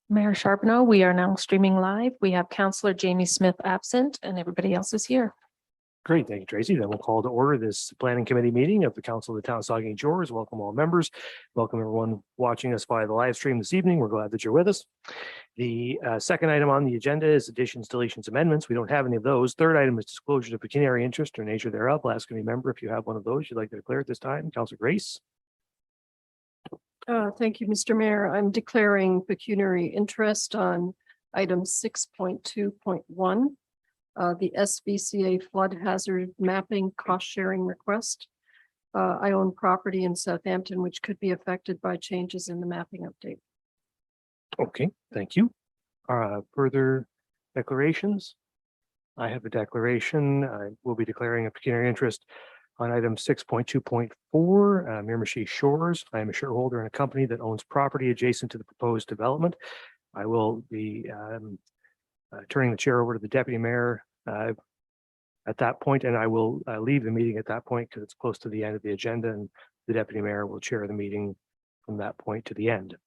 Mayor Charbonneau, we are now streaming live. We have Councillor Jamie Smith absent and everybody else is here. Great, thank you, Tracy. Then we'll call to order this planning committee meeting of the Council of the Town of Saugeen Shores. Welcome all members. Welcome everyone watching us via the live stream this evening. We're glad that you're with us. The second item on the agenda is additions, deletions, amendments. We don't have any of those. Third item is disclosure of pecuniary interest or nature thereof. I'll ask any member if you have one of those you'd like to declare at this time. Councillor Grace. Thank you, Mr. Mayor. I'm declaring pecuniary interest on item 6.2.1, the SVCA flood hazard mapping cost sharing request. I own property in Southampton, which could be affected by changes in the mapping update. Okay, thank you. Further declarations? I have a declaration. I will be declaring a pecuniary interest on item 6.2.4, Miramashi Shores. I am a shareholder in a company that owns property adjacent to the proposed development. I will be turning the chair over to the deputy mayor at that point, and I will leave the meeting at that point because it's close to the end of the agenda, and the deputy mayor will chair the meeting from that point to the end.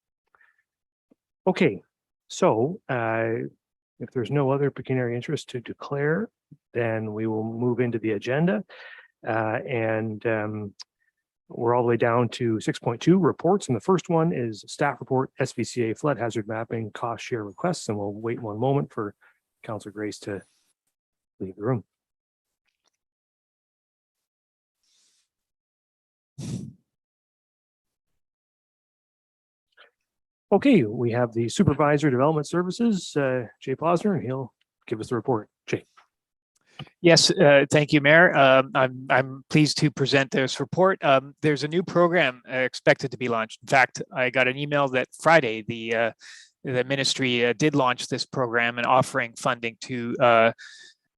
Okay, so if there's no other pecuniary interest to declare, then we will move into the agenda. We're all the way down to 6.2 reports. And the first one is staff report, SVCA flood hazard mapping cost share requests. And we'll wait one moment for Councillor Grace to leave the room. Okay, we have the Supervisor Development Services, Jay Posner, and he'll give us the report. Jay. Yes, thank you, Mayor. I'm pleased to present this report. There's a new program expected to be launched. In fact, I got an email that Friday the ministry did launch this program and offering funding to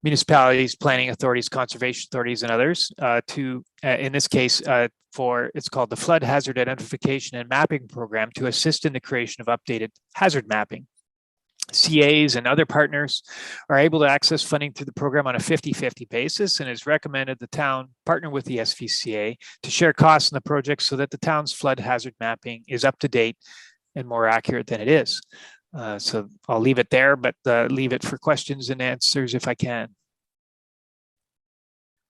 municipalities, planning authorities, conservation authorities, and others to, in this case, it's called the Flood Hazard Identification and Mapping Program to assist in the creation of updated hazard mapping. CAs and other partners are able to access funding through the program on a 50-50 basis, and has recommended the town partner with the SVCA to share costs in the project so that the town's flood hazard mapping is up to date and more accurate than it is. So I'll leave it there, but leave it for questions and answers if I can.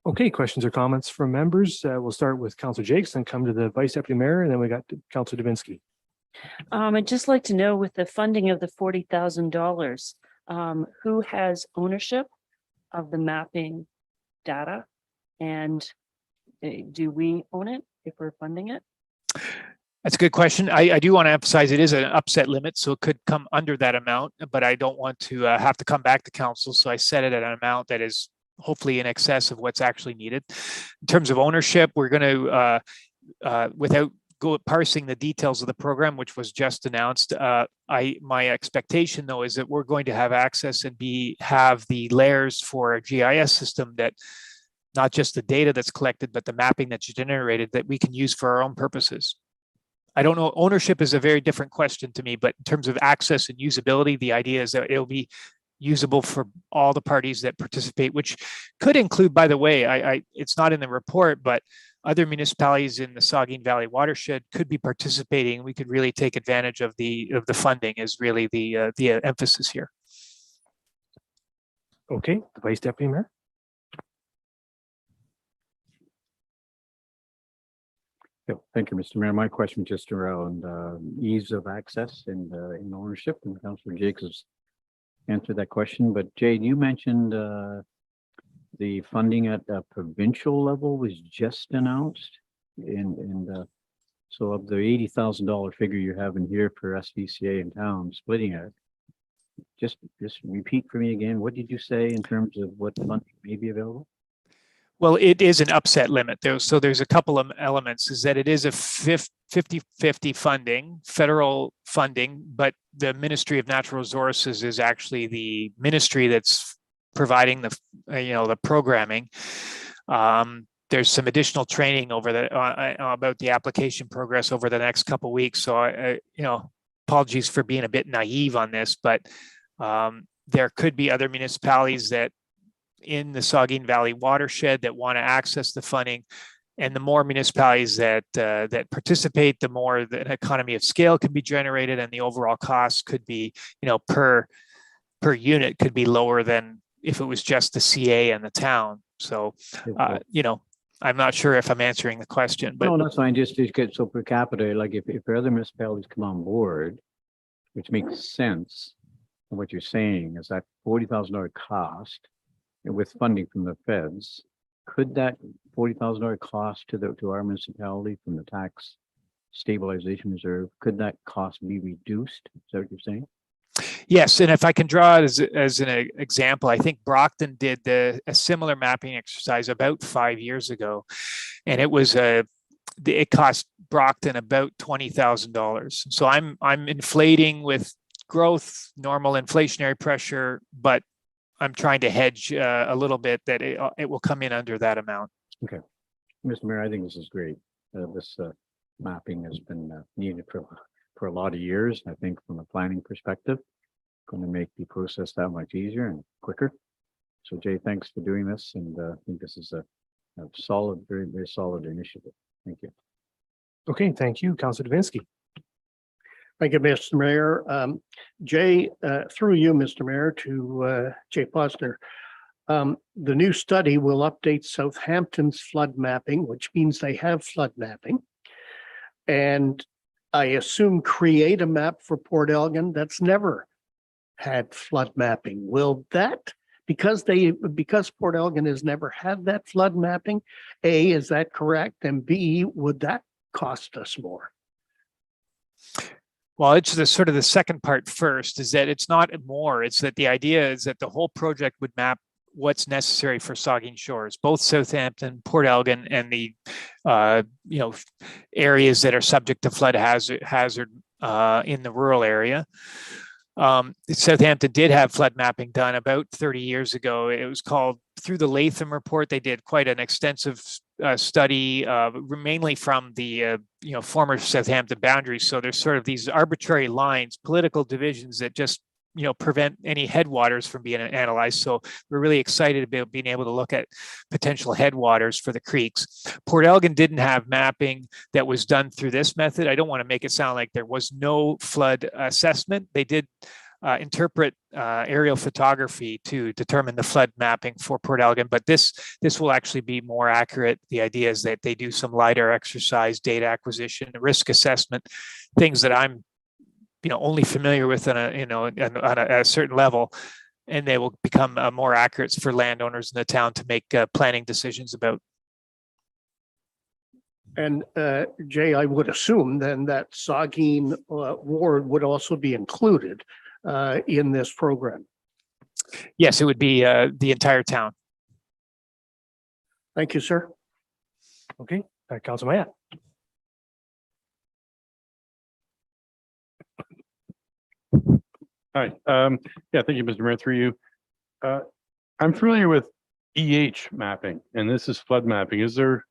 Okay, questions or comments from members? We'll start with Councillor Jakes and come to the Vice Deputy Mayor, and then we got Councillor Dubinsky. I'd just like to know, with the funding of the $40,000, who has ownership of the mapping data, and do we own it if we're funding it? That's a good question. I do want to emphasize it is an upset limit, so it could come under that amount, but I don't want to have to come back to council. So I set it at an amount that is hopefully in excess of what's actually needed. In terms of ownership, we're going to, without parsing the details of the program, which was just announced, my expectation though is that we're going to have access and have the layers for a GIS system that not just the data that's collected, but the mapping that's generated that we can use for our own purposes. I don't know, ownership is a very different question to me, but in terms of access and usability, the idea is that it'll be usable for all the parties that participate, which could include, by the way, it's not in the report, but other municipalities in the Saugeen Valley watershed could be participating. We could really take advantage of the funding is really the emphasis here. Okay, the Vice Deputy Mayor. Yeah, thank you, Mr. Mayor. My question just around ease of access and in ownership, and Councillor Jakes has answered that question. But Jade, you mentioned the funding at the provincial level was just announced, and so of the $80,000 figure you have in here for SVCA in town splitting it, just repeat for me again. What did you say in terms of what funding may be available? Well, it is an upset limit. So there's a couple of elements, is that it is a 50-50 funding, federal funding, but the Ministry of Natural Resources is actually the ministry that's providing the, the programming. There's some additional training over about the application progress over the next couple of weeks. So apologies for being a bit naive on this, but there could be other municipalities that in the Saugeen Valley watershed that want to access the funding. And the more municipalities that that participate, the more the economy of scale can be generated, and the overall cost could be, per unit could be lower than if it was just the CA and the town. So, I'm not sure if I'm answering the question, but No, that's fine. Just get so per capita, like if other municipalities come on board, which makes sense. What you're saying is that $40,000 cost with funding from the feds, could that $40,000 cost to our municipality from the tax stabilization reserve, could that cost be reduced? Is that what you're saying? yes, and if I can draw it as an example, I think Brockton did a similar mapping exercise about 5 years ago, and it cost Brockton about $20,000. So I'm inflating with growth, normal inflationary pressure, but I'm trying to hedge a little bit that it will come in under that amount. Okay. Mr. Mayor, I think this is great. This mapping has been needed for a lot of years. I think from a planning perspective, going to make the process that much easier and quicker. So Jay, thanks for doing this. And I think this is a solid, very, very solid initiative. Thank you. Okay, thank you, Councilor Davinsky. Thank you, Mr. Mayor. Jay, through you, Mr. Mayor, to Jay Posner. The new study will update Southampton's flood mapping, which means they have flood mapping. And I assume create a map for Port Elgin that's never had flood mapping. Will that, because Port Elgin has never had that flood mapping, A, is that correct? And B, would that cost us more? Well, it's the sort of the second part first, is that it's not more. It's that the idea is that the whole project would map what's necessary for Saugeen Shores, both Southampton, Port Elgin, and the areas that are subject to flood hazard in the rural area. Southampton did have flood mapping done about 30 years ago. It was called, through the Latham report, they did quite an extensive study, mainly from the former Southampton boundaries. So there's sort of these arbitrary lines, political divisions that just prevent any headwaters from being analyzed. So we're really excited about being able to look at potential headwaters for the creeks. Port Elgin didn't have mapping that was done through this method. I don't want to make it sound like there was no flood assessment. They did interpret aerial photography to determine the flood mapping for Port Elgin, but this will actually be more accurate. The idea is that they do some LiDAR exercise, data acquisition, risk assessment, things that I'm only familiar with on a certain level, and they will become more accurate for landowners in the town to make planning decisions about. And Jay, I would assume then that Saugeen ward would also be included in this program. Yes, it would be the entire town. Thank you, sir. Okay, Councilor Mayat. Hi. Yeah, thank you, Mr. Mayor, through you. I'm familiar with EH mapping, and this is flood mapping. Is there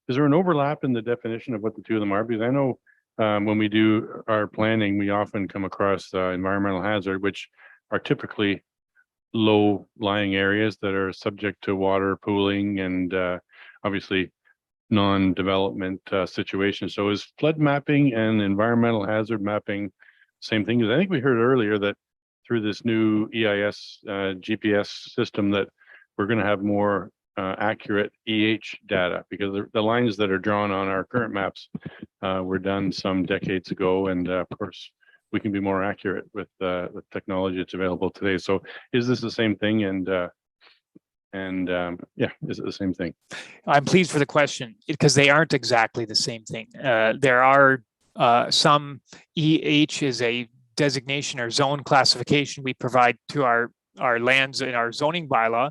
an overlap in the definition of what the two of them are? Because I know when we do our planning, we often come across environmental hazard, which are typically low-lying areas that are subject to water pooling and obviously non-development situations. So is flood mapping and environmental hazard mapping same thing? Because I think we heard earlier that through this new EIS GPS system that we're going to have more accurate EH data, because the lines that are drawn on our current maps were done some decades ago, and of course we can be more accurate with the technology that's available today. So is this the same thing? And yeah, is it the same thing? I'm pleased for the question, because they aren't exactly the same thing. There are some EH is a designation or zone classification we provide to our lands in our zoning bylaw,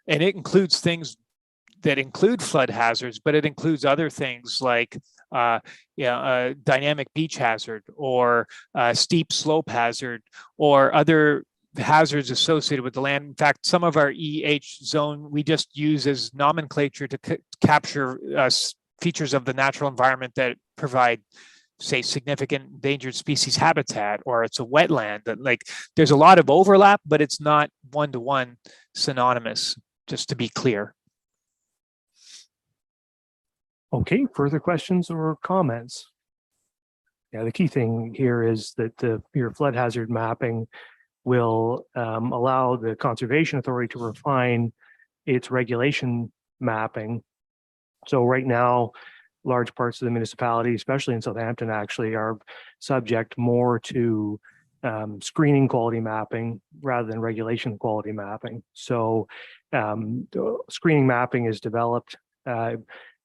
and it includes things that include flood hazards, but it includes other things like dynamic beach hazard or steep slope hazard or other hazards associated with the land. In fact, some of our EH zone we just use as nomenclature to capture features of the natural environment that provide, say, significant endangered species habitat, or it's a wetland. That, like, there's a lot of overlap, but it's not one-to-one synonymous, just to be clear. Okay, further questions or comments? Yeah, the key thing here is that your flood hazard mapping will allow the Conservation Authority to refine its regulation mapping. So right now, large parts of the municipality, especially in Southampton, actually are subject more to screening quality mapping rather than regulation quality mapping. So the screening mapping is developed at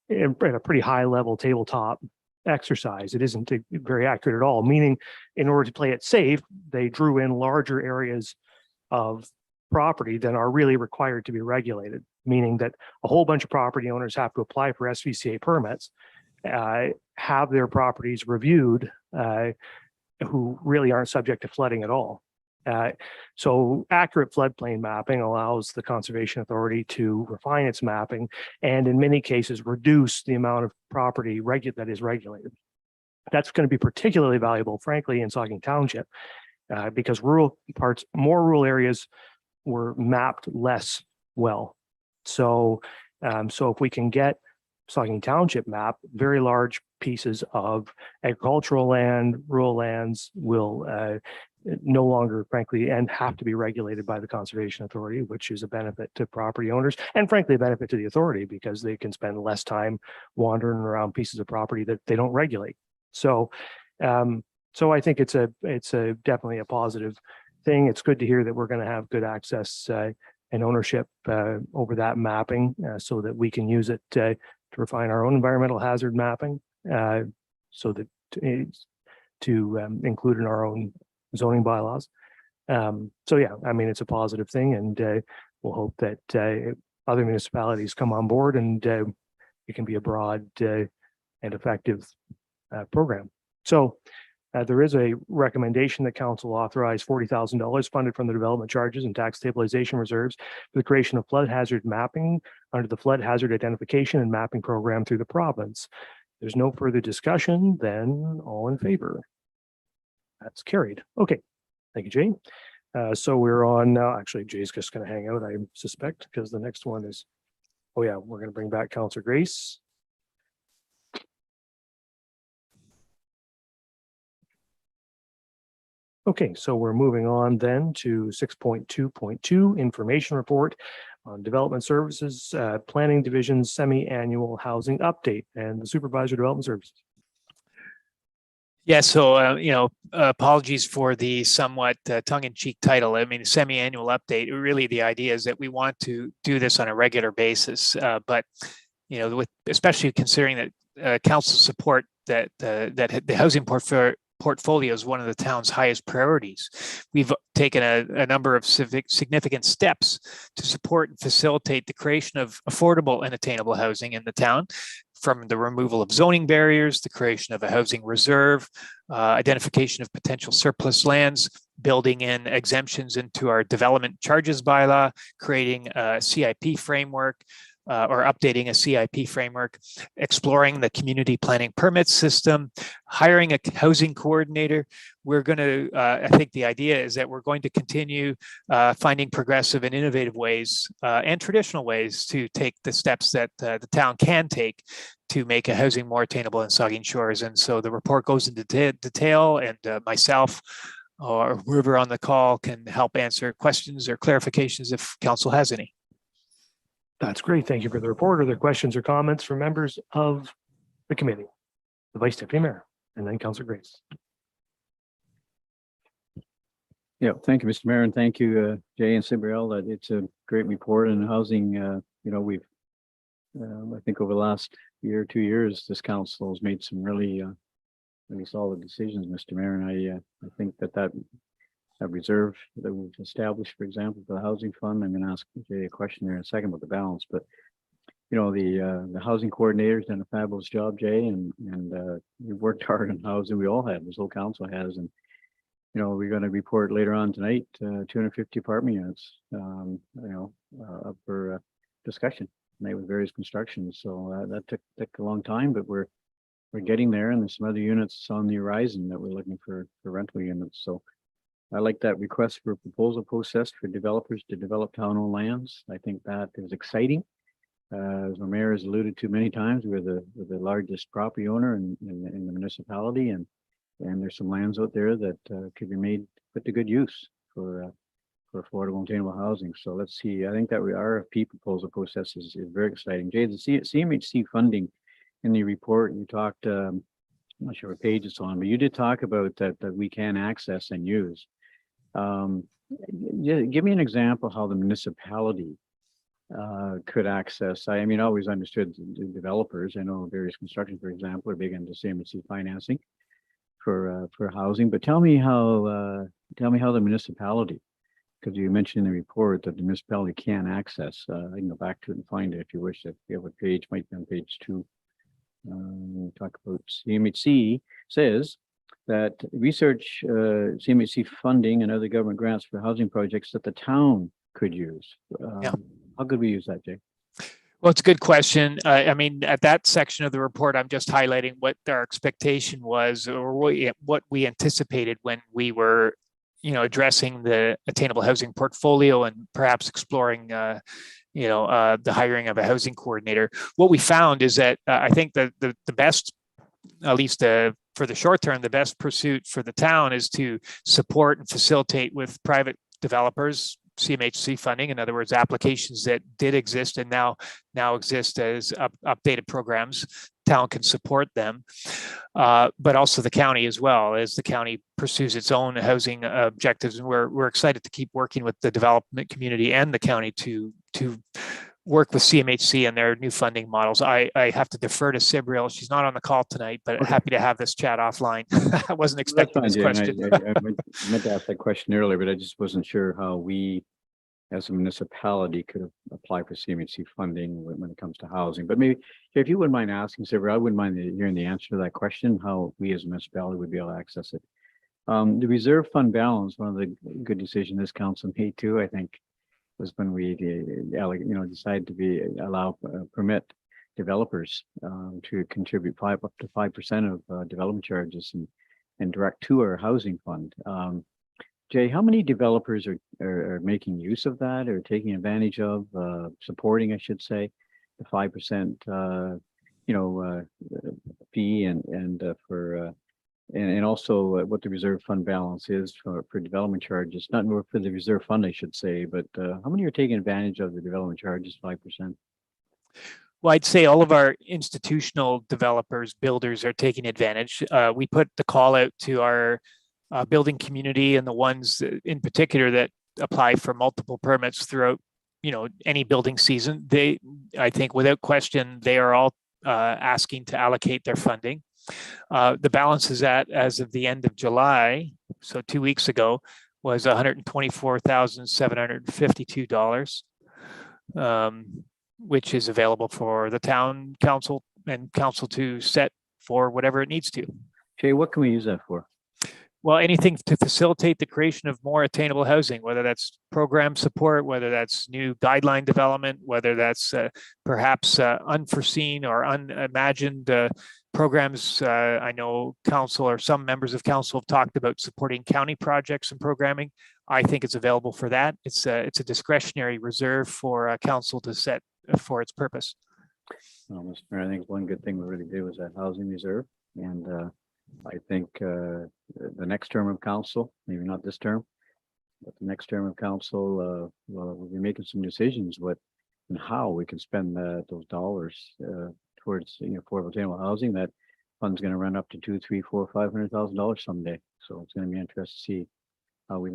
a pretty high level tabletop exercise. It isn't very accurate at all, meaning in order to play it safe, they drew in larger areas of property than are really required to be regulated, meaning that a whole bunch of property owners have to apply for SVCA permits, have their properties reviewed, who really aren't subject to flooding at all. So accurate floodplain mapping allows the Conservation Authority to refine its mapping and in many cases reduce the amount of property that is regulated. That's going to be particularly valuable, frankly, in Saugeen Township, because more rural areas were mapped less well. So if we can get Saugeen Township map, very large pieces of agricultural land, rural lands will no longer, frankly, and have to be regulated by the Conservation Authority, which is a benefit to property owners and frankly, a benefit to the authority because they can spend less time wandering around pieces of property that they don't regulate. So I think it's definitely a positive thing. It's good to hear that we're going to have good access and ownership over that mapping so that we can use it to refine our own environmental hazard mapping so that to include in our own zoning bylaws. So yeah, I mean, it's a positive thing and we'll hope that other municipalities come on board and it can be a broad and effective program. So there is a recommendation that council authorize $40,000 funded from the development charges and tax stabilization reserves for the creation of flood hazard mapping under the flood hazard identification and mapping program through the province. There's no further discussion, then all in favor. That's carried. Okay, thank you, Jay. So we're on now. Actually, Jay's just going to hang out, I suspect, because the next one is, oh yeah, we're going to bring back Councillor Grace. Okay, so we're moving on then to 6.2.2 information report on development services, planning division semi-annual housing update and the supervisor development services. Yeah, so, apologies for the somewhat tongue-in-cheek title. I mean, semi-annual update, really the idea is that we want to do this on a regular basis. But, especially considering that council support that the housing portfolio is one of the town's highest priorities. We've taken a number of significant steps to support and facilitate the creation of affordable and attainable housing in the town, from the removal of zoning barriers, the creation of a housing reserve, identification of potential surplus lands, building in exemptions into our development charges bylaw, creating a CIP framework, or updating a CIP framework, exploring the community planning permit system, hiring a housing coordinator. We're going to, I think the idea is that we're going to continue finding progressive and innovative ways and traditional ways to take the steps that the town can take to make a housing more attainable in Saugeen Shores. And so the report goes into detail, and myself or whoever on the call can help answer questions or clarifications if council has any. That's great. Thank you for the report. Are there questions or comments from members of the committee? The Vice Deputy Mayor and then Councillor Grace. Yeah, thank you, Mr. Mayor, and thank you, Jay and Sibriel. It's a great report on housing. We've, I think over the last year, 2 years, this council has made some really solid decisions, Mr. Mayor, and I think that reserve that we've established, for example, for the housing fund. I'm going to ask Jay a question there in a second about the balance, but the housing coordinator's done a fabulous job, Jay, and we've worked hard on housing. We all have, this whole council has, and we're going to report later on tonight 250 apartment units, up for discussion tonight with various constructions. So that took a long time, but we're getting there, and there's some other units on the horizon that we're looking for rental units. So I like that request for proposal process for developers to develop town-owned lands. I think that is exciting. As the mayor has alluded to many times, we're the largest property owner in the municipality, and there's some lands out there that could be put to good use for affordable and attainable housing. So let's see. I think that RFP proposal process is very exciting. Jay, the CMHC funding in the report, you talked, I'm not sure what page it's on, but you did talk about that we can access and use. Give me an example how the municipality could access. I mean, I always understood the developers. I know various construction, for example, are big into CMHC financing for housing. But tell me how the municipality, because you mentioned in the report that the municipality can access. I can go back to it and find it if you wish. If you have a page, might be on page 2. Talk about CMHC says that research CMHC funding and other government grants for housing projects that the town could use. How could we use that, Jay? Well, it's a good question. I mean, at that section of the report, I'm just highlighting what our expectation was, or what we anticipated when we were, addressing the attainable housing portfolio and perhaps exploring, the hiring of a housing coordinator. What we found is that I think that the best, at least for the short term, the best pursuit for the town is to support and facilitate with private developers CMHC funding. In other words, applications that did exist and now exist as updated programs. Town can support them, but also the county as well, as the county pursues its own housing objectives. And we're excited to keep working with the development community and the county to work with CMHC and their new funding models. I have to defer to Sibril. She's not on the call tonight, but happy to have this chat offline. I wasn't expecting this question. I meant to ask that question earlier, but I just wasn't sure how we, as a municipality, could apply for CMHC funding when it comes to housing. But maybe, if you wouldn't mind asking, Sibril, I wouldn't mind hearing the answer to that question, how we as a municipality would be able to access it. The reserve fund balance, one of the good decisions this council made too, I think, was when we decided to permit developers to contribute up to 5% of development charges and direct to our housing fund. Jay, how many developers are making use of that, or taking advantage of, supporting, I should say, the 5% fee and also what the reserve fund balance is for development charges, not more for the reserve fund, I should say, but how many are taking advantage of the development charges, 5%? Well, I'd say all of our institutional developers, builders are taking advantage. We put the call out to our building community and the ones in particular that apply for multiple permits throughout, any building season. I think without question, they are all asking to allocate their funding. The balance is as of the end of July, so 2 weeks ago, was $124,752, which is available for the town council and council to set for whatever it needs to. Jay, what can we use that for? Well, anything to facilitate the creation of more attainable housing, whether that's program support, whether that's new guideline development, whether that's perhaps unforeseen or unimagined programs. I know council or some members of council have talked about supporting county projects and programming. I think it's available for that. It's a discretionary reserve for council to set for its purpose. Well, Mr. Mayor, I think one good thing we really did was that housing reserve, and I think the next term of council, maybe not this term, but the next term of council, we'll be making some decisions and how we can spend those dollars towards affordable attainable housing. That fund's going to run up to $200,000, $300,000, $400,000, $500,000 someday. So it's going to be interesting to see how we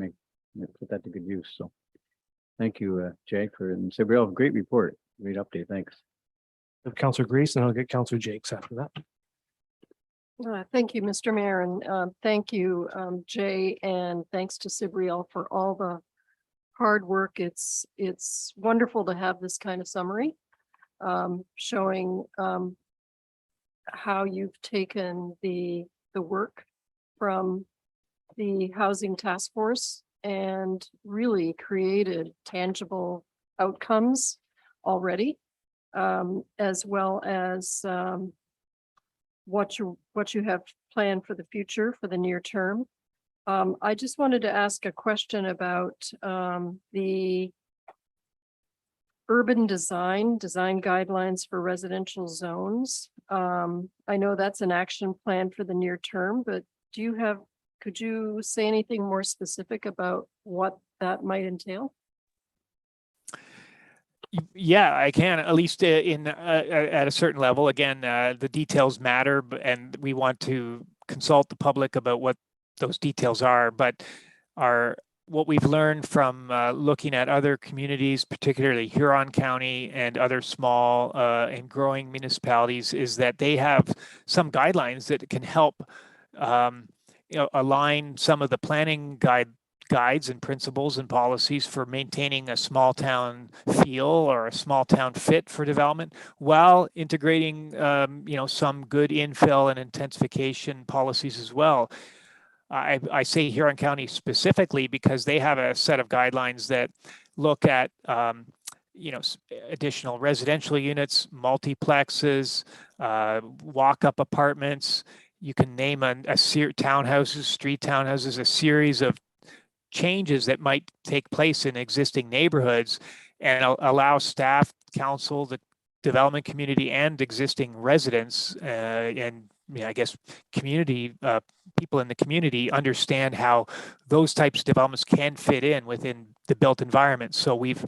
put that to good use. So thank you, Jay, and Sibril, great report, great update. Thanks. Councillor Grace, and I'll get Councillor Jakes after that. Thank you, Mr. Mayor, and thank you, Jay, and thanks to Sibril for all the hard work. It's wonderful to have this kind of summary showing how you've taken the work from the Housing Task Force and really created tangible outcomes already, as well as what you have planned for the future, for the near term. I just wanted to ask a question about the urban design guidelines for residential zones. I know that's an action plan for the near term, but could you say anything more specific about what that might entail? Yeah, I can, at least at a certain level. Again, the details matter, and we want to consult the public about what those details are. But what we've learned from looking at other communities, particularly Huron County and other small and growing municipalities, is that they have some guidelines that can help align some of the planning guides and principles and policies for maintaining a small town feel or a small town fit for development, while integrating some good infill and intensification policies as well. I say Huron County specifically because they have a set of guidelines that look at additional residential units, multiplexes, walk-up apartments. You can name townhouses, street townhouses, a series of changes that might take place in existing neighborhoods, and allow staff, council, the development community, and existing residents and I guess community people in the community understand how those types of developments can fit in within the built environment. So we've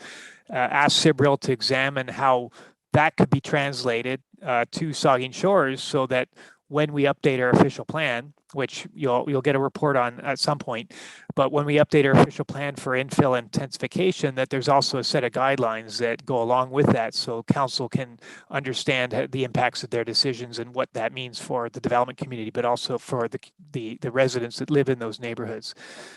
asked Cibril to examine how that could be translated to Saugeen Shores, so that when we update our official plan, which you'll get a report on at some point, but when we update our official plan for infill intensification, that there's also a set of guidelines that go along with that, so council can understand the impacts of their decisions and what that means for the development community, but also for the residents that live in those neighborhoods.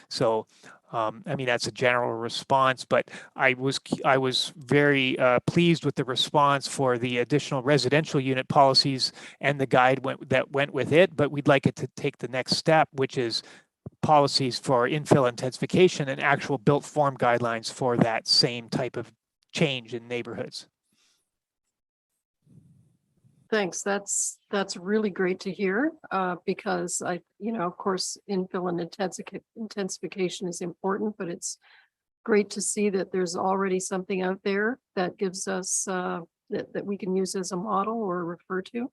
So that's a general response, but I was very pleased with the response for the additional residential unit policies and the guide that went with it. But we'd like it to take the next step, which is policies for infill intensification and actual built form guidelines for that same type of change in neighborhoods. Thanks. That's really great to hear, because of course, infill and intensification is important, but it's great to see that there's already something out there that gives us that we can use as a model or refer to,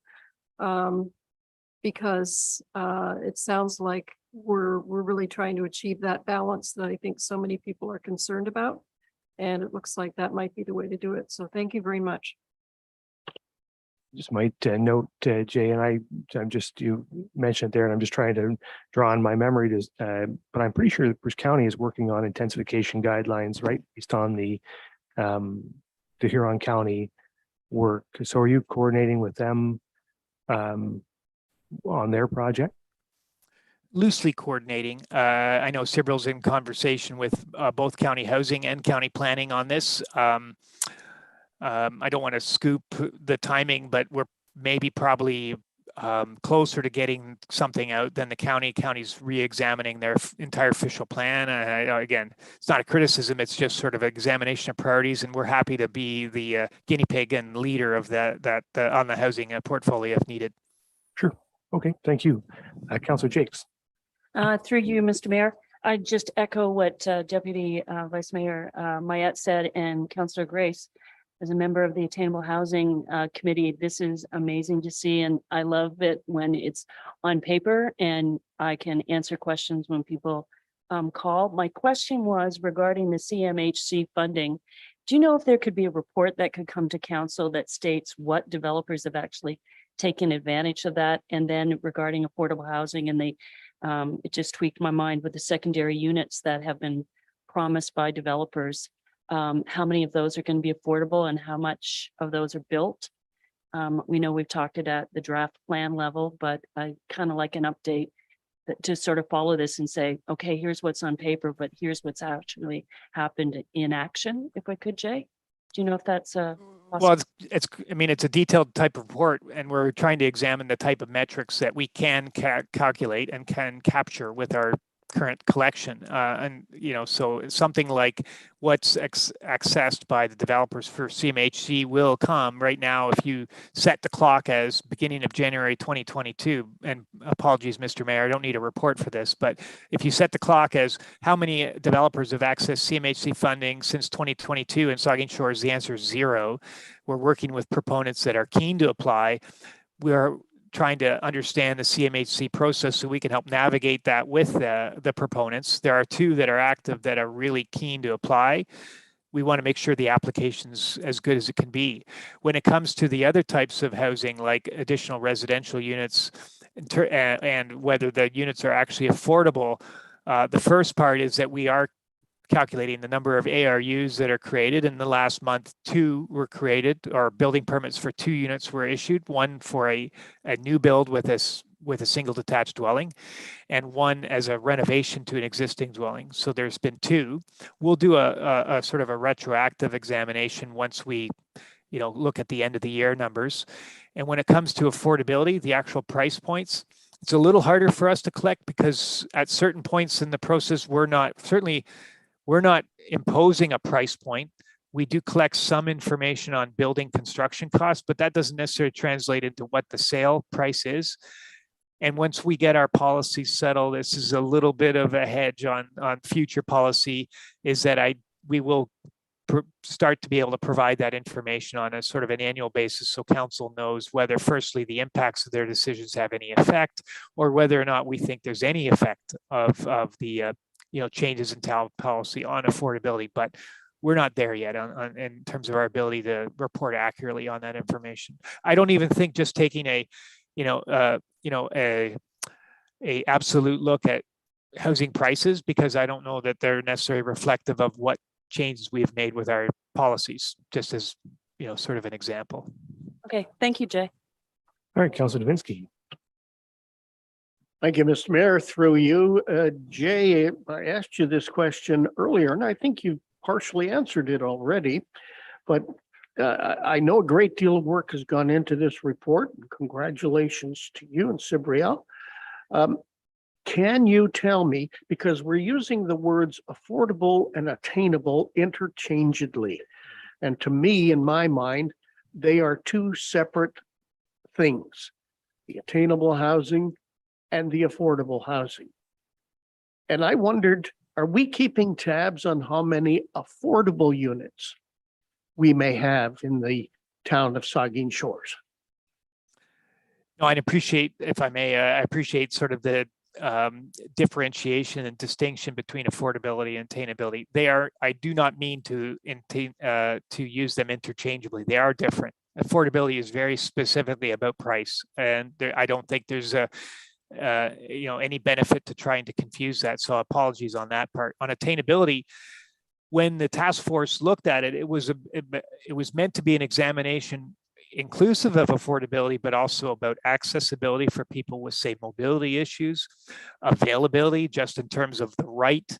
because it sounds like we're really trying to achieve that balance that I think so many people are concerned about, and it looks like that might be the way to do it. So thank you very much. Just might note, Jay, and you mentioned it there, and I'm just trying to draw on my memory to, but I'm pretty sure that Bruce County is working on intensification guidelines, right? Based on the Huron County work. So are you coordinating with them on their project? Loosely coordinating. I know Cibril's in conversation with both county housing and county planning on this. I don't want to scoop the timing, but we're probably closer to getting something out than the county. County's re-examining their entire official plan. Again, it's not a criticism, it's just sort of an examination of priorities, and we're happy to be the guinea pig and leader of that on the housing portfolio if needed. Sure. Okay, thank you. Councilor Jakes. Through you, Mr. Mayor, I just echo what Deputy Vice Mayor Mayette said, and Councillor Grace. As a member of the Attainable Housing Committee, this is amazing to see, and I love it when it's on paper and I can answer questions when people call. My question was regarding the CMHC funding. Do you know if there could be a report that could come to council that states what developers have actually taken advantage of that? And then regarding affordable housing, and it just tweaked my mind with the secondary units that have been promised by developers. How many of those are going to be affordable and how much of those are built? We know we've talked it at the draft plan level, but I kind of like an update to sort of follow this and say, okay, here's what's on paper, but here's what's actually happened in action. If I could, Jay, do you know if that's well, it's a detailed type of report, and we're trying to examine the type of metrics that we can calculate and can capture with our current collection. And, so something like what's accessed by the developers for CMHC will come right now. If you set the clock as beginning of January 2022, and apologies, Mr. Mayor, I don't need a report for this, but if you set the clock as how many developers have accessed CMHC funding since 2022 in Saugeen Shores, the answer is 0. We're working with proponents that are keen to apply. We are trying to understand the CMHC process so we can help navigate that with the proponents. There are 2 that are active that are really keen to apply. We want to make sure the application's as good as it can be. When it comes to the other types of housing, like additional residential units and whether the units are actually affordable, the first part is that we are calculating the number of ARUs that are created. In the last month, 2 were created, or building permits for 2 units were issued, one for a new build with a single detached dwelling, and one as a renovation to an existing dwelling. So there's been 2. We'll do a sort of a retroactive examination once we look at the end of the year numbers. And when it comes to affordability, the actual price points, it's a little harder for us to collect because at certain points in the process, we're not imposing a price point. We do collect some information on building construction costs, but that doesn't necessarily translate into what the sale price is. And once we get our policies settled, this is a little bit of a hedge on future policy, is that we will start to be able to provide that information on a sort of an annual basis, so council knows whether, firstly, the impacts of their decisions have any effect, or whether or not we think there's any effect of the changes in town policy on affordability. But we're not there yet in terms of our ability to report accurately on that information. I don't even think just taking a absolute look at housing prices, because I don't know that they're necessarily reflective of what changes we have made with our policies, just as sort of an example. Okay, thank you, Jay. All right, Councilor Davinsky. Thank you, Mr. Mayor. Through you, Jay, I asked you this question earlier, and I think you partially answered it already. But I know a great deal of work has gone into this report. Congratulations to you and Cibriel. Can you tell me, because we're using the words affordable and attainable interchangeably, and to me, in my mind, they are 2 separate things: the attainable housing and the affordable housing. And I wondered, are we keeping tabs on how many affordable units we may have in the town of Saugeen Shores? No, I'd appreciate, if I may, I appreciate sort of the differentiation and distinction between affordability and attainability. I do not mean to use them interchangeably. They are different. Affordability is very specifically about price, and I don't think there's any benefit to trying to confuse that. So apologies on that part. On attainability, when the task force looked at it, it was meant to be an examination inclusive of affordability, but also about accessibility for people with, say, mobility issues, availability, just in terms of the right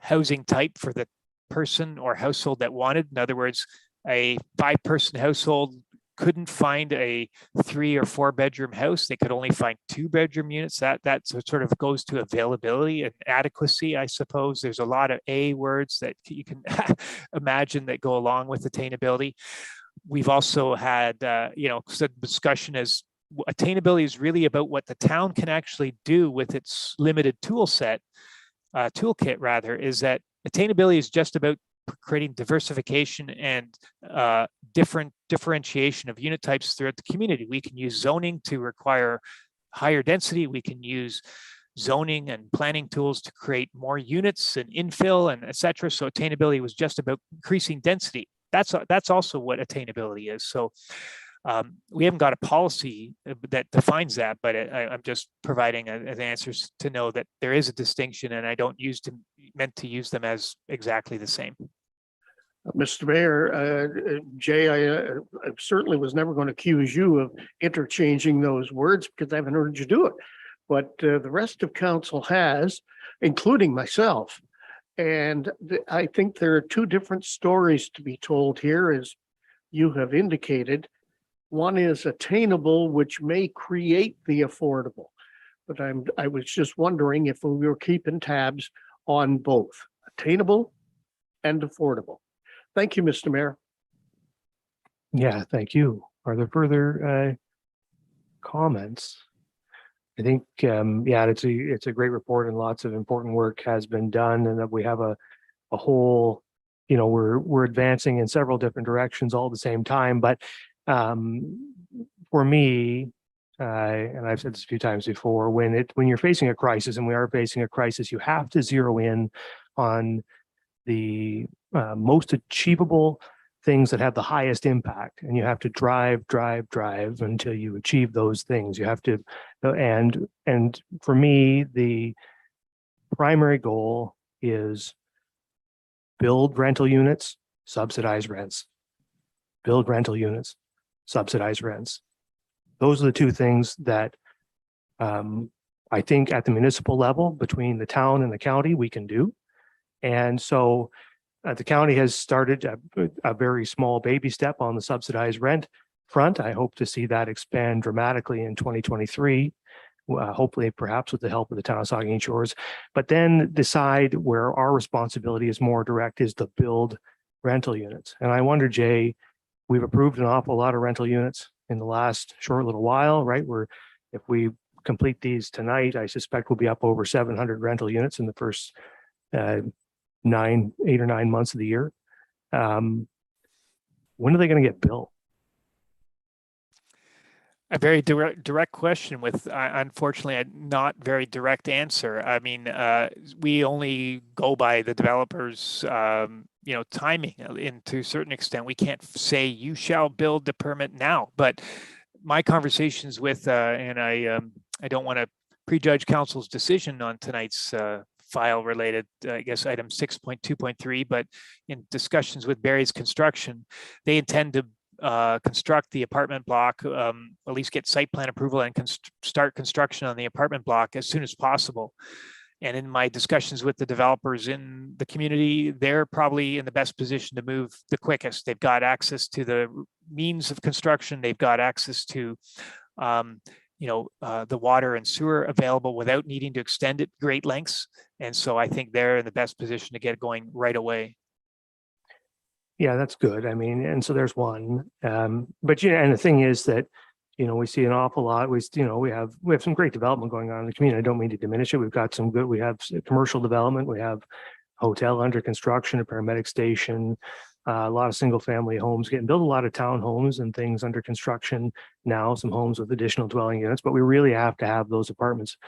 housing type for the person or household that wanted. In other words, a 5-person household couldn't find a 3 or 4 bedroom house. They could only find 2-bedroom units. That sort of goes to availability and adequacy, I suppose. There's a lot of A words that you can imagine that go along with attainability. We've also had, some discussion as attainability is really about what the town can actually do with its limited toolkit rather, is that attainability is just about creating diversification and differentiation of unit types throughout the community. We can use zoning to require higher density. We can use zoning and planning tools to create more units and infill and et cetera. So attainability was just about increasing density. That's also what attainability is. So we haven't got a policy that defines that, but I'm just providing an answers to know that there is a distinction, and I don't meant to use them as exactly the same. Mr. Mayor, Jay, I certainly was never going to accuse you of interchanging those words, because I haven't heard you do it. But the rest of council has, including myself. And I think there are 2 different stories to be told here, as you have indicated. One is attainable, which may create the affordable. but I was just wondering if we were keeping tabs on both attainable and affordable. Thank you, Mr. Mayor. Yeah, thank you. Are there further comments? I think, yeah, it's a great report and lots of important work has been done, and that we have a whole, you know, we're advancing in several different directions all at the same time. But for me, and I've said this a few times before, when you're facing a crisis, and we are facing a crisis, you have to zero in on the most achievable things that have the highest impact, and you have to drive until you achieve those things. You have to, and for me, the primary goal is build rental units, subsidize rents. Build rental units, subsidize rents. Those are the two things that I think at the municipal level, between the town and the county, we can do. And so the county has started a very small baby step on the subsidized rent front. I hope to see that expand dramatically in 2023, hopefully perhaps with the help of the town of Saugeen Shores, but then decide where our responsibility is more direct, is to build rental units. And I wonder, Jay, we've approved an awful lot of rental units in the last short little while, right? If we complete these tonight, I suspect we'll be up over 700 rental units in the first 8 or 9 months of the year. When are they going to get built? A very direct question with, unfortunately, a not very direct answer. I mean, we only go by the developers, you know, timing. And to a certain extent, we can't say you shall build the permit now. But my conversations with, and I don't want to prejudge council's decision on tonight's file related, I guess, item 6.2.3, but in discussions with Barry's Construction, they intend to construct the apartment block, at least get site plan approval and start construction on the apartment block as soon as possible. And in my discussions with the developers in the community, they're probably in the best position to move the quickest. They've got access to the means of construction. They've got access to, you know, the water and sewer available without needing to extend it great lengths. And so I think they're in the best position to get going right away. Yeah, that's good. I mean, and so there's one. But you know, and the thing is that, you know, we see an awful lot. We have some great development going on in the community. I don't mean to diminish it. We've got some good, we have commercial development, we have hotel under construction, a paramedic station, a lot of single family homes getting built, a lot of townhomes and things under construction now, some homes with additional dwelling units, but we really have to have those apartments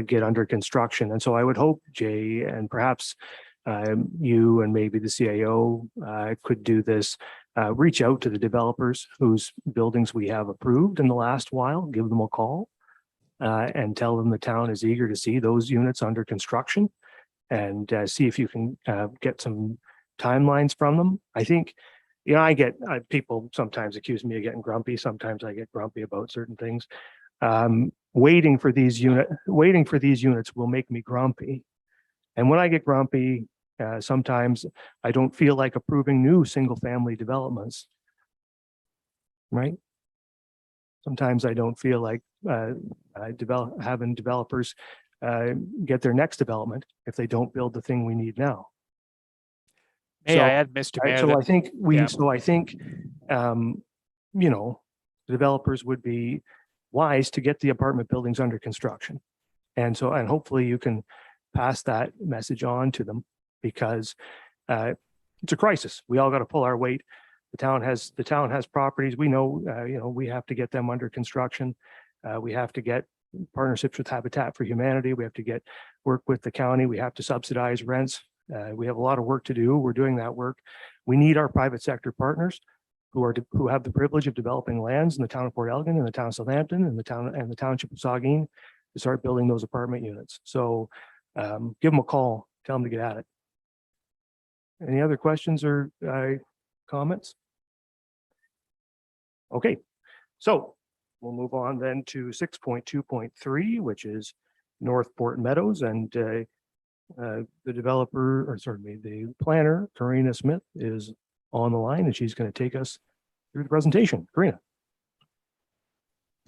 get under construction. And so I would hope, Jay, and perhaps you and maybe the CAO could do this, reach out to the developers whose buildings we have approved in the last while, give them a call and tell them the town is eager to see those units under construction, and see if you can get some timelines from them. I think, you know, I get people sometimes accuse me of getting grumpy. Sometimes I get grumpy about certain things. Waiting for these units will make me grumpy. And when I get grumpy, sometimes I don't feel like approving new single family developments. Right? Sometimes I don't feel like having developers get their next development if they don't build the thing we need now. May I add, Mr. Mayor? So I think yeah. you know, developers would be wise to get the apartment buildings under construction. And so, and hopefully you can pass that message on to them, because it's a crisis. We all got to pull our weight. The town has properties. We know, you know, we have to get them under construction. We have to get partnerships with Habitat for Humanity. We have to work with the county. We have to subsidize rents. We have a lot of work to do. We're doing that work. We need our private sector partners who have the privilege of developing lands in the town of Port Elgin, and the town of Southampton, and the township of Saugeen to start building those apartment units. So give them a call, tell them to get at it. Any other questions or comments? Okay, so we'll move on then to 6.2.3, which is North Port Meadows, and the planner, Karina Smith, is on the line, and she's going to take us through the presentation. Karina.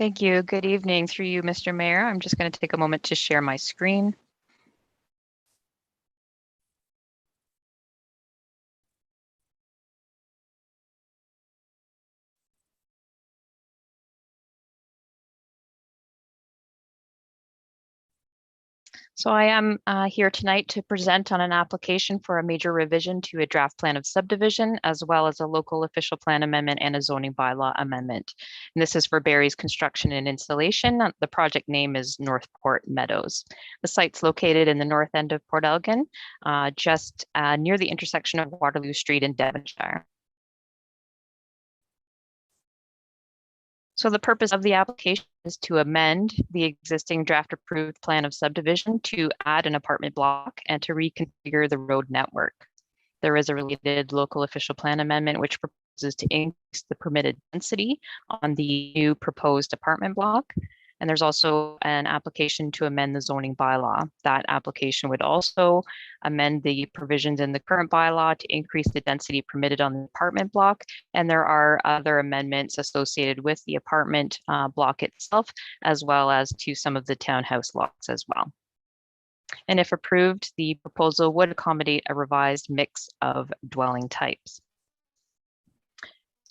Thank you. Good evening through you, Mr. Mayor. I'm just going to take a moment to share my screen. So I am here tonight to present on an application for a major revision to a draft plan of subdivision, as well as a local official plan amendment and a zoning bylaw amendment. And this is for Barry's Construction and Installation. The project name is Northport Meadows. The site's located in the north end of Port Elgin, just near the intersection of Waterloo Street and Devonshire. So the purpose of the application is to amend the existing draft approved plan of subdivision to add an apartment block and to reconfigure the road network. There is a related local official plan amendment which proposes to increase the permitted density on the new proposed apartment block. And there's also an application to amend the zoning bylaw. That application would also amend the provisions in the current bylaw to increase the density permitted on the apartment block. And there are other amendments associated with the apartment block itself, as well as to some of the townhouse lots as well. And if approved, the proposal would accommodate a revised mix of dwelling types.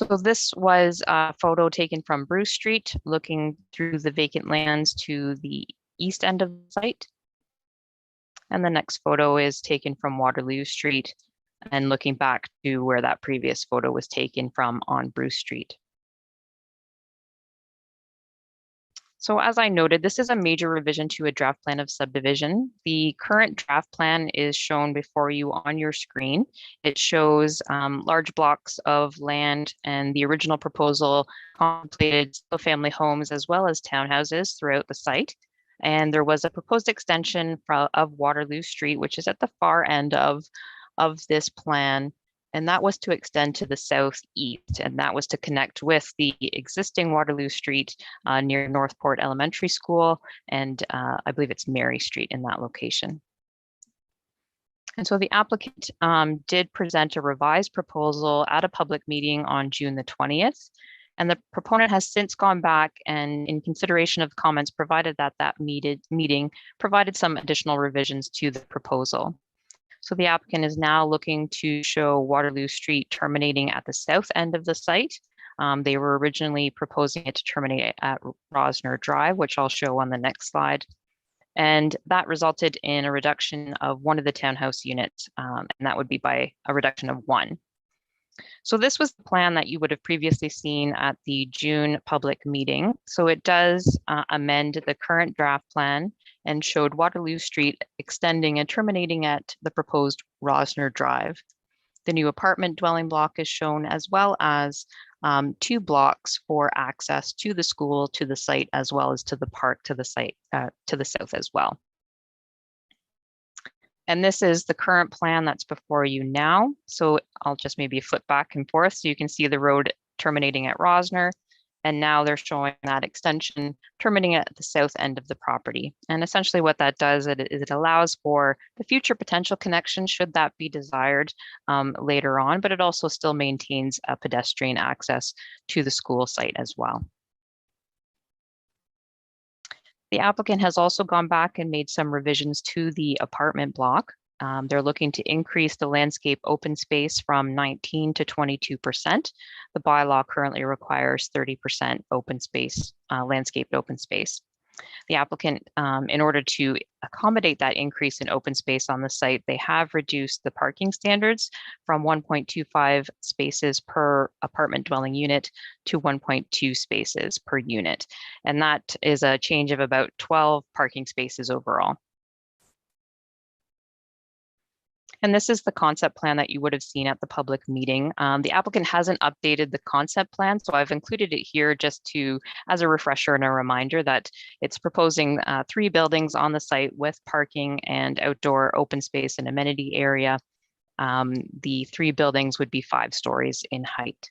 So this was a photo taken from Bruce Street, looking through the vacant lands to the east end of the site. And the next photo is taken from Waterloo Street and looking back to where that previous photo was taken from on Bruce Street. So as I noted, this is a major revision to a draft plan of subdivision. The current draft plan is shown before you on your screen. It shows large blocks of land, and the original proposal contemplated single-family homes as well as townhouses throughout the site. And there was a proposed extension of Waterloo Street, which is at the far end of this plan. And that was to extend to the southeast, and that was to connect with the existing Waterloo Street near Northport Elementary School, and I believe it's Mary Street in that location. And so the applicant did present a revised proposal at a public meeting on June the 20th, and the proponent has since gone back and, in consideration of comments provided at that meeting, provided some additional revisions to the proposal. So the applicant is now looking to show Waterloo Street terminating at the south end of the site. They were originally proposing it to terminate at Rosner Drive, which I'll show on the next slide. And that resulted in a reduction of one of the townhouse units, and that would be by a reduction of 1. So this was the plan that you would have previously seen at the June public meeting. So it does amend the current draft plan and showed Waterloo Street extending and terminating at the proposed Rosner Drive. The new apartment dwelling block is shown, as well as 2 blocks for access to the school, to the site, as well as to the park, to the site, to the south as well. And this is the current plan that's before you now. So I'll just maybe flip back and forth so you can see the road terminating at Rosner. And now they're showing that extension terminating at the south end of the property. And essentially what that does is it allows for the future potential connection should that be desired later on, but it also still maintains a pedestrian access to the school site as well. The applicant has also gone back and made some revisions to the apartment block. They're looking to increase the landscape open space from 19 to 22%. The bylaw currently requires 30% open space, landscaped open space. The applicant, in order to accommodate that increase in open space on the site, they have reduced the parking standards from 1.25 spaces per apartment dwelling unit to 1.2 spaces per unit. And that is a change of about 12 parking spaces overall. And this is the concept plan that you would have seen at the public meeting. The applicant hasn't updated the concept plan, so I've included it here just to, as a refresher and a reminder that it's proposing 3 buildings on the site with parking and outdoor open space and amenity area. The 3 buildings would be 5 stories in height.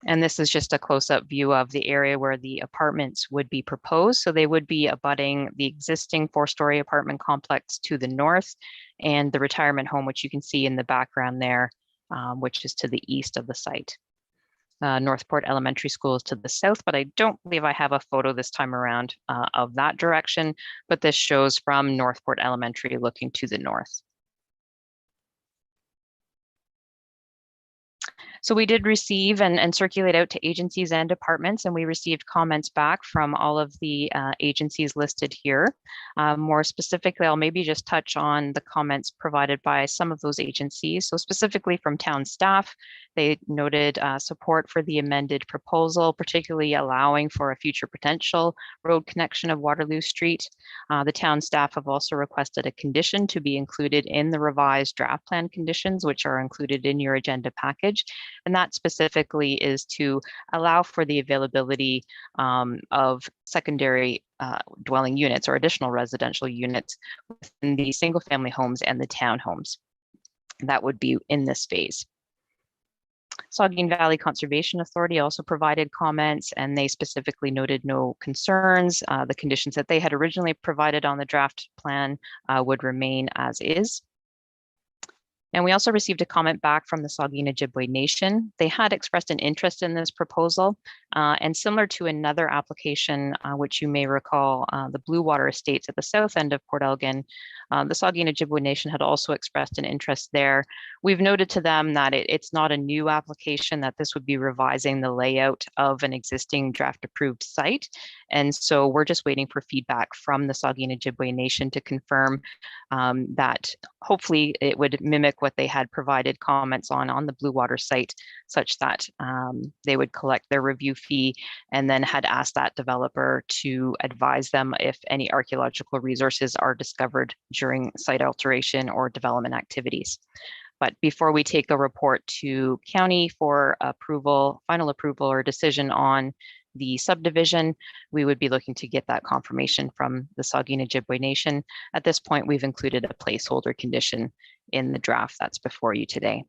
And this is just a close-up view of the area where the apartments would be proposed. So they would be abutting the existing 4-story apartment complex to the north, and the retirement home, which you can see in the background there, which is to the east of the site. Northport Elementary School is to the south, but I don't believe I have a photo this time around of that direction, but this shows from Northport Elementary looking to the north. So we did receive and circulate out to agencies and departments, and we received comments back from all of the agencies listed here. More specifically, I'll maybe just touch on the comments provided by some of those agencies. So specifically from town staff, they noted support for the amended proposal, particularly allowing for a future potential road connection of Waterloo Street. The town staff have also requested a condition to be included in the revised draft plan conditions, which are included in your agenda package. And that specifically is to allow for the availability of secondary dwelling units or additional residential units within the single family homes and the townhomes. That would be in this phase. Saugeen Valley Conservation Authority also provided comments, and they specifically noted no concerns. The conditions that they had originally provided on the draft plan would remain as is. And we also received a comment back from the Saugeen Ojibwe Nation. They had expressed an interest in this proposal, and similar to another application, which you may recall, the Bluewater Estates at the south end of Port Elgin, the Saugeen Ojibwe Nation had also expressed an interest there. We've noted to them that it's not a new application, that this would be revising the layout of an existing draft approved site. And so we're just waiting for feedback from the Saugeen Ojibwe Nation to confirm that hopefully it would mimic what they had provided comments on the Bluewater site, such that they would collect their review fee, and then had asked that developer to advise them if any archaeological resources are discovered during site alteration or development activities. But before we take a report to county for approval, final approval or decision on the subdivision, we would be looking to get that confirmation from the Saugeen Ojibwe Nation. At this point, we've included a placeholder condition in the draft that's before you today.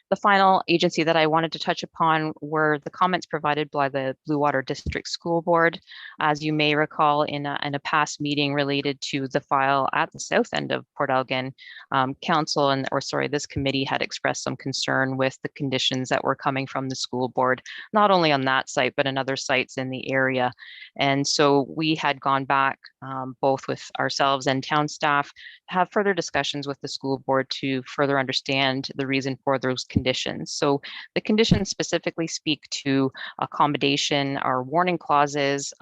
The final agency that I wanted to touch upon were the comments provided by the Bluewater District School Board. As you may recall, in a past meeting related to the file at the south end of Port Elgin, this committee had expressed some concern with the conditions that were coming from the school board, not only on that site, but in other sites in the area. And so we had gone back, both with ourselves and town staff, have further discussions with the school board to further understand the reason for those conditions. So the conditions specifically speak to accommodation or warning clauses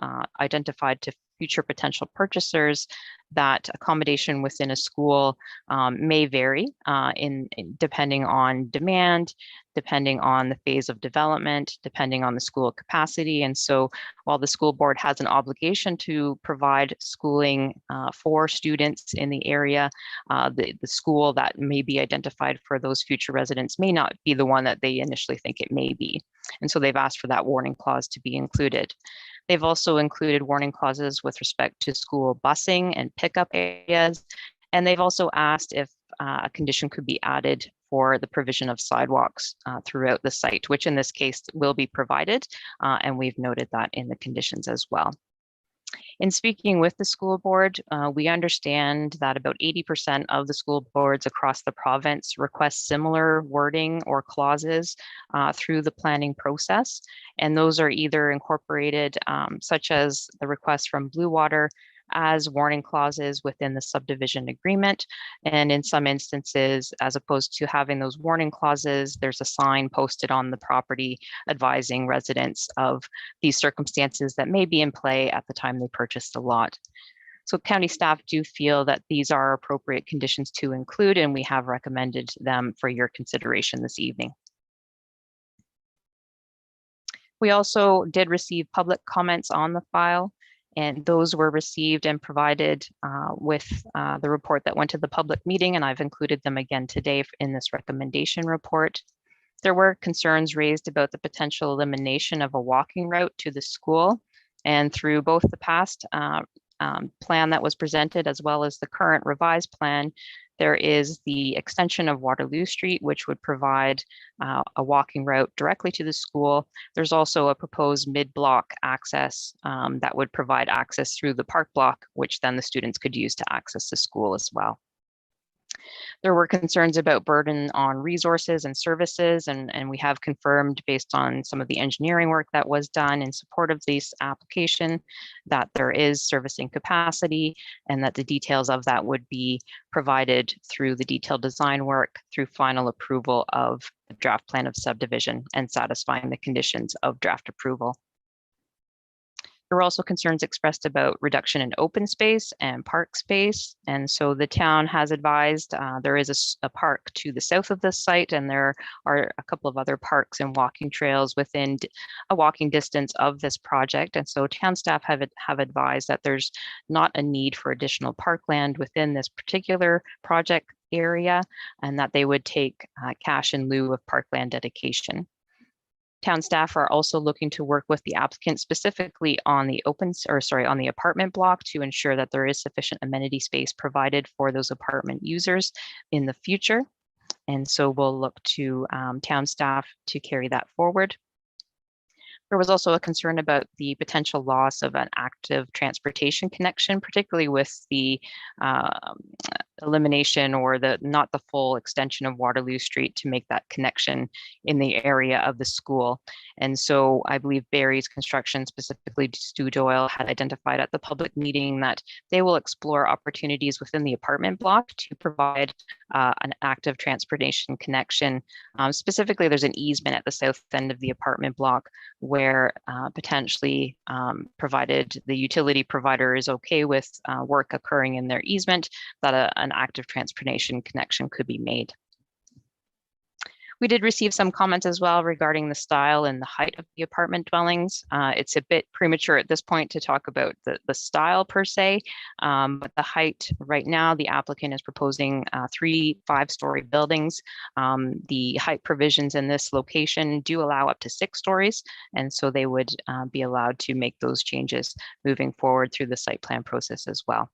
identified to future potential purchasers, that accommodation within a school may vary depending on demand, depending on the phase of development, depending on the school capacity. And so while the school board has an obligation to provide schooling for students in the area, the school that may be identified for those future residents may not be the one that they initially think it may be. And so they've asked for that warning clause to be included. They've also included warning clauses with respect to school busing and pickup areas. And they've also asked if a condition could be added for the provision of sidewalks throughout the site, which in this case will be provided. And we've noted that in the conditions as well. In speaking with the school board, we understand that about 80% of the school boards across the province request similar wording or clauses through the planning process. And those are either incorporated, such as the request from Bluewater, as warning clauses within the subdivision agreement. And in some instances, as opposed to having those warning clauses, there's a sign posted on the property advising residents of these circumstances that may be in play at the time they purchased the lot. So county staff do feel that these are appropriate conditions to include, and we have recommended them for your consideration this evening. We also did receive public comments on the file, and those were received and provided with the report that went to the public meeting, and I've included them again today in this recommendation report. There were concerns raised about the potential elimination of a walking route to the school, and through both the past plan that was presented as well as the current revised plan, there is the extension of Waterloo Street, which would provide a walking route directly to the school. There's also a proposed mid-block access that would provide access through the park block, which then the students could use to access the school as well. There were concerns about burden on resources and services, and we have confirmed based on some of the engineering work that was done in support of this application that there is servicing capacity and that the details of that would be provided through the detailed design work through final approval of the draft plan of subdivision and satisfying the conditions of draft approval. There were also concerns expressed about reduction in open space and park space. And so the town has advised there is a park to the south of this site, and there are a couple of other parks and walking trails within a walking distance of this project. And so town staff have advised that there's not a need for additional parkland within this particular project area, and that they would take cash in lieu of parkland dedication. Town staff are also looking to work with the applicant specifically on the on the apartment block to ensure that there is sufficient amenity space provided for those apartment users in the future. And so we'll look to town staff to carry that forward. There was also a concern about the potential loss of an active transportation connection, particularly with the elimination or not the full extension of Waterloo Street to make that connection in the area of the school. And so I believe Barry's Construction, specifically Stu Doyle, had identified at the public meeting that they will explore opportunities within the apartment block to provide an active transportation connection. Specifically, there's an easement at the south end of the apartment block where potentially, provided the utility provider is okay with work occurring in their easement, that an active transportation connection could be made. We did receive some comments as well regarding the style and the height of the apartment dwellings. It's a bit premature at this point to talk about the style per se, but the height right now, the applicant is proposing 3 5-story buildings. The height provisions in this location do allow up to 6 stories, and so they would be allowed to make those changes moving forward through the site plan process as well.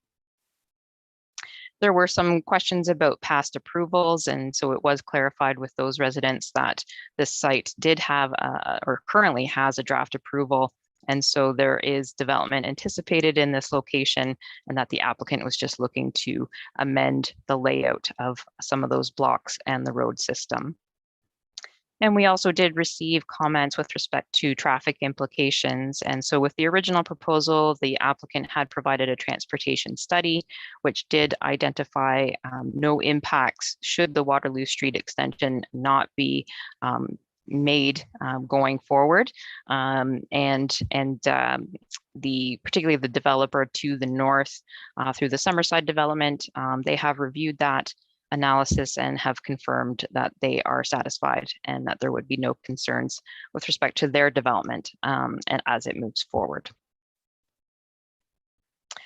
There were some questions about past approvals, and so it was clarified with those residents that this site did have or currently has a draft approval, and so there is development anticipated in this location, and that the applicant was just looking to amend the layout of some of those blocks and the road system. And we also did receive comments with respect to traffic implications. And so with the original proposal, the applicant had provided a transportation study, which did identify no impacts should the Waterloo Street extension not be made going forward. Particularly the developer to the north through the Summerside development, they have reviewed that analysis and have confirmed that they are satisfied and that there would be no concerns with respect to their development and as it moves forward.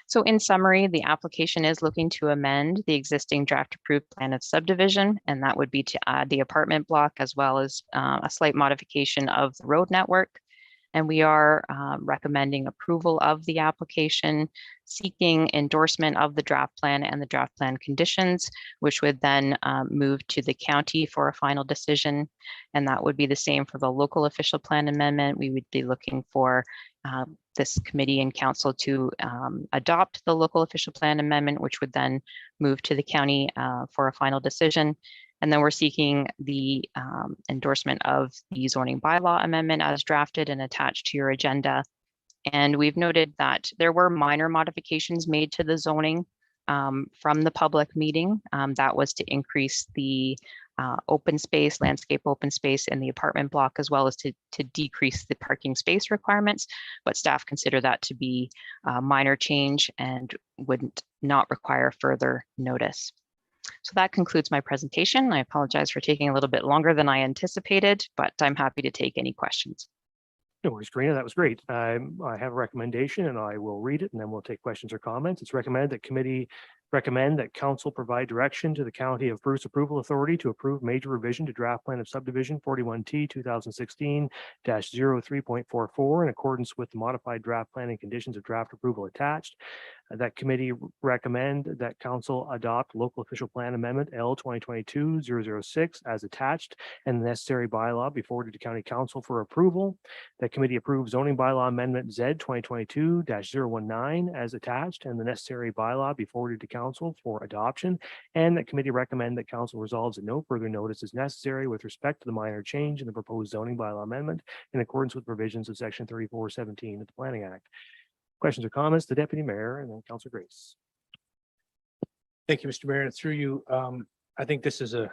So in summary, the application is looking to amend the existing draft approved plan of subdivision, and that would be to add the apartment block as well as a slight modification of the road network. And we are recommending approval of the application, seeking endorsement of the draft plan and the draft plan conditions, which would then move to the county for a final decision. And that would be the same for the local official plan amendment. We would be looking for this committee and council to adopt the local official plan amendment, which would then move to the county for a final decision. And then we're seeking the endorsement of the zoning bylaw amendment as drafted and attached to your agenda. And we've noted that there were minor modifications made to the zoning from the public meeting. That was to increase the open space, landscape open space in the apartment block, as well as to decrease the parking space requirements. But staff consider that to be a minor change and would not require further notice. So that concludes my presentation. I apologize for taking a little bit longer than I anticipated, but I'm happy to take any questions. No worries, Karina, that was great. I have a recommendation and I will read it and then we'll take questions or comments. It's recommended that committee recommend that council provide direction to the County of Bruce Approval Authority to approve major revision to draft plan of subdivision 41T 2016-03.44 in accordance with the modified draft plan and conditions of draft approval attached. That committee recommend that council adopt local official plan amendment L 2022-006 as attached and the necessary bylaw be forwarded to county council for approval. That committee approves zoning bylaw amendment Z 2022-019 as attached and the necessary bylaw be forwarded to county council for adoption, and that committee recommend that council resolves that no further notice is necessary with respect to the minor change in the proposed zoning bylaw amendment in accordance with provisions of section 3417 of the Planning Act. Questions or comments? The deputy mayor and then Councillor Grace. Thank you, Mr. Mayor. And through you, I think this is a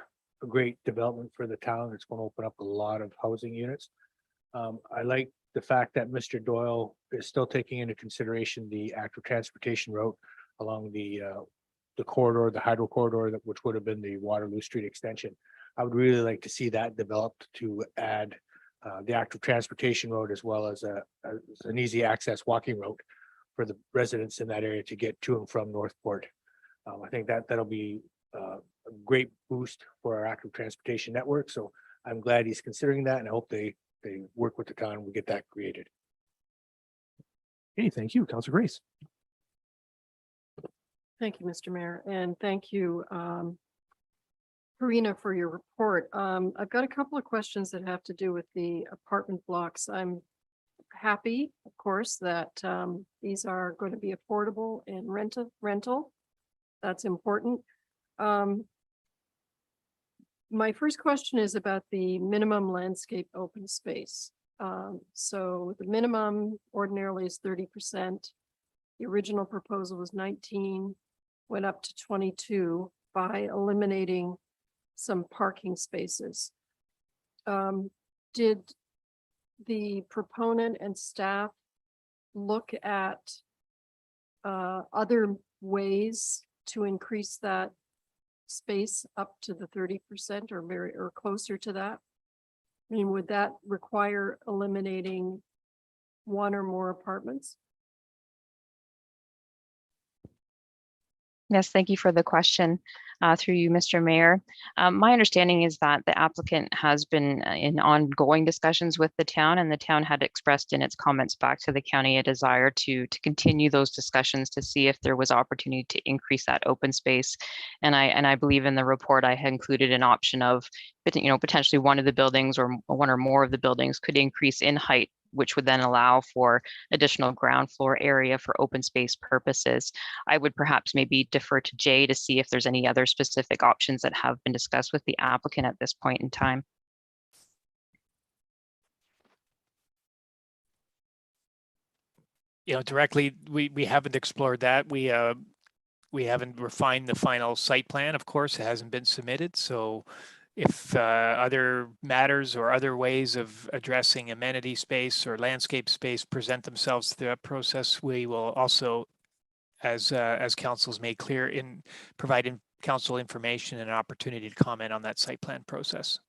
great development for the town. It's going to open up a lot of housing units. I like the fact that Mr. Doyle is still taking into consideration the active transportation route along the corridor, the hydro corridor, which would have been the Waterloo Street extension. I would really like to see that developed to add the active transportation road as well as an easy access walking route for the residents in that area to get to and from Northport. I think that'll be a great boost for our active transportation network. So I'm glad he's considering that, and I hope they work with the town and we get that created. Okay, thank you, Councillor Grace. Thank you, Mr. Mayor, and thank you, Karina, for your report. I've got a couple of questions that have to do with the apartment blocks. I'm happy, of course, that these are going to be affordable and rental. That's important. My first question is about the minimum landscape open space. So the minimum ordinarily is 30%. The original proposal was 19, went up to 22 by eliminating some parking spaces. Did the proponent and staff look at other ways to increase that space up to the 30% or closer to that? I mean, would that require eliminating one or more apartments? Yes, thank you for the question through you, Mr. Mayor. My understanding is that the applicant has been in ongoing discussions with the town, and the town had expressed in its comments back to the county a desire to continue those discussions to see if there was opportunity to increase that open space. And I believe in the report I had included an option of, potentially one of the buildings or one or more of the buildings could increase in height, which would then allow for additional ground floor area for open space purposes. I would perhaps maybe defer to Jay to see if there's any other specific options that have been discussed with the applicant at this point in time. Directly, we haven't explored that. We haven't refined the final site plan, of course. It hasn't been submitted. So if other matters or other ways of addressing amenity space or landscape space present themselves through that process, we will also, as council's made clear, provide council information and an opportunity to comment on that site plan process.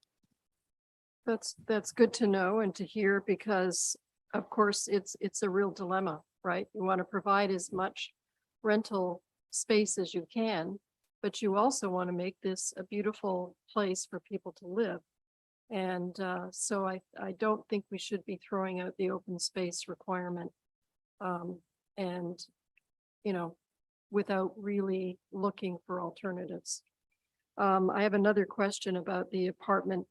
That's good to know and to hear, because of course it's a real dilemma, right? You want to provide as much rental space as you can, but you also want to make this a beautiful place for people to live. And so I don't think we should be throwing out the open space requirement and, without really looking for alternatives. I have another question about the apartment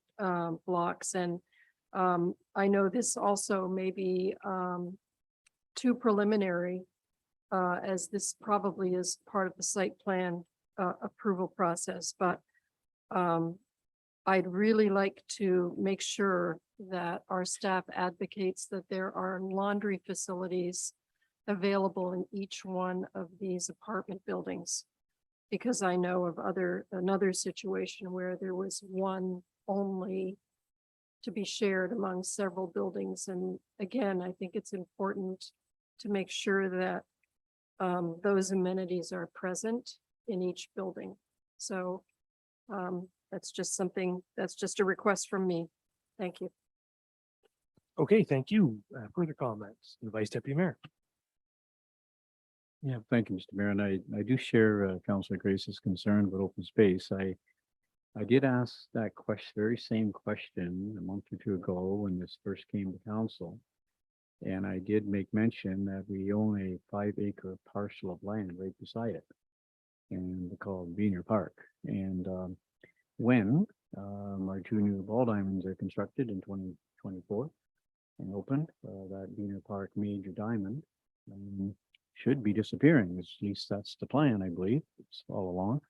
blocks, and I know this also may be too preliminary, as this probably is part of the site plan approval process, but I'd really like to make sure that our staff advocates that there are laundry facilities available in each one of these apartment buildings, because I know of another situation where there was one only to be shared among several buildings. And again, I think it's important to make sure that those amenities are present in each building. So that's just a request from me. Thank you. Okay, thank you. Further comments? The Vice Deputy Mayor. Yeah, thank you, Mr. Mayor. And I do share Councillor Grace's concern with open space. I did ask that very same question a month or two ago when this first came to council. And I did make mention that we own a 5-acre parcel of land right beside it, and called Beaner Park. And when our 2 new ball diamonds are constructed in 2024 and opened, that Beaner Park major diamond should be disappearing. At least that's the plan, I believe. It's all along.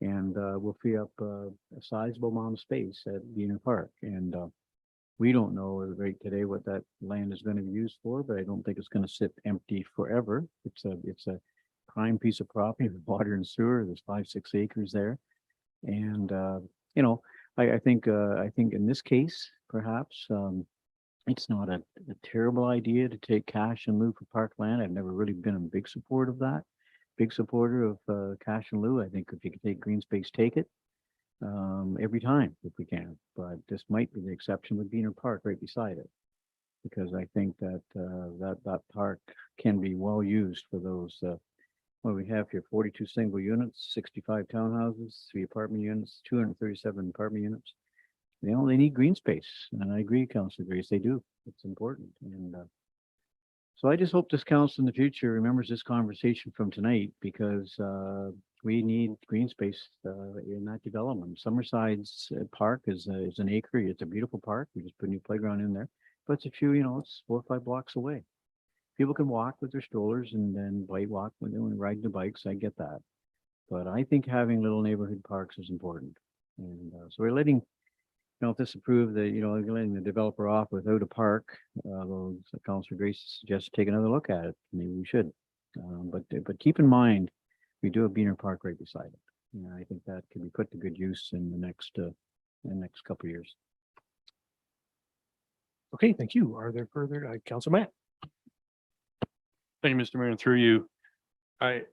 And we'll free up a sizable amount of space at Beaner Park. And we don't know right today what that land is going to be used for, but I don't think it's going to sit empty forever. It's a prime piece of property with water and sewer. There's 5-6 acres there. And you know, I think in this case, perhaps it's not a terrible idea to take cash in lieu for parkland. I've never really been a big support of that. Big supporter of cash in lieu. I think if you could take green space, take it every time if we can. But this might be the exception with Beaner Park right beside it, because I think that that park can be well used for those. What we have here: 42 single units, 65 townhouses, 3 apartment units, 237 apartment units. They need green space, and I agree, Councilor Grace. They do. It's important, and so I just hope this council in the future remembers this conversation from tonight, because we need green space in that development. Summerside's Park is an acre. It's a beautiful park. We just put a new playground in there, but it's a few, it's 4 or 5 blocks away. People can walk with their strollers and then bike walk when they're riding the bikes. I get that, but I think having little neighborhood parks is important. And so we're letting, if this approved, that letting the developer off without a park. Although Councilor Grace suggests take another look at it. Maybe we should, but keep in mind we do have Beaner Park right beside it. And I think that can be put to good use in the next couple of years. Okay, thank you. Are there further, Councilor Matt? Thank you, Mr. Mayor, and through you. I'd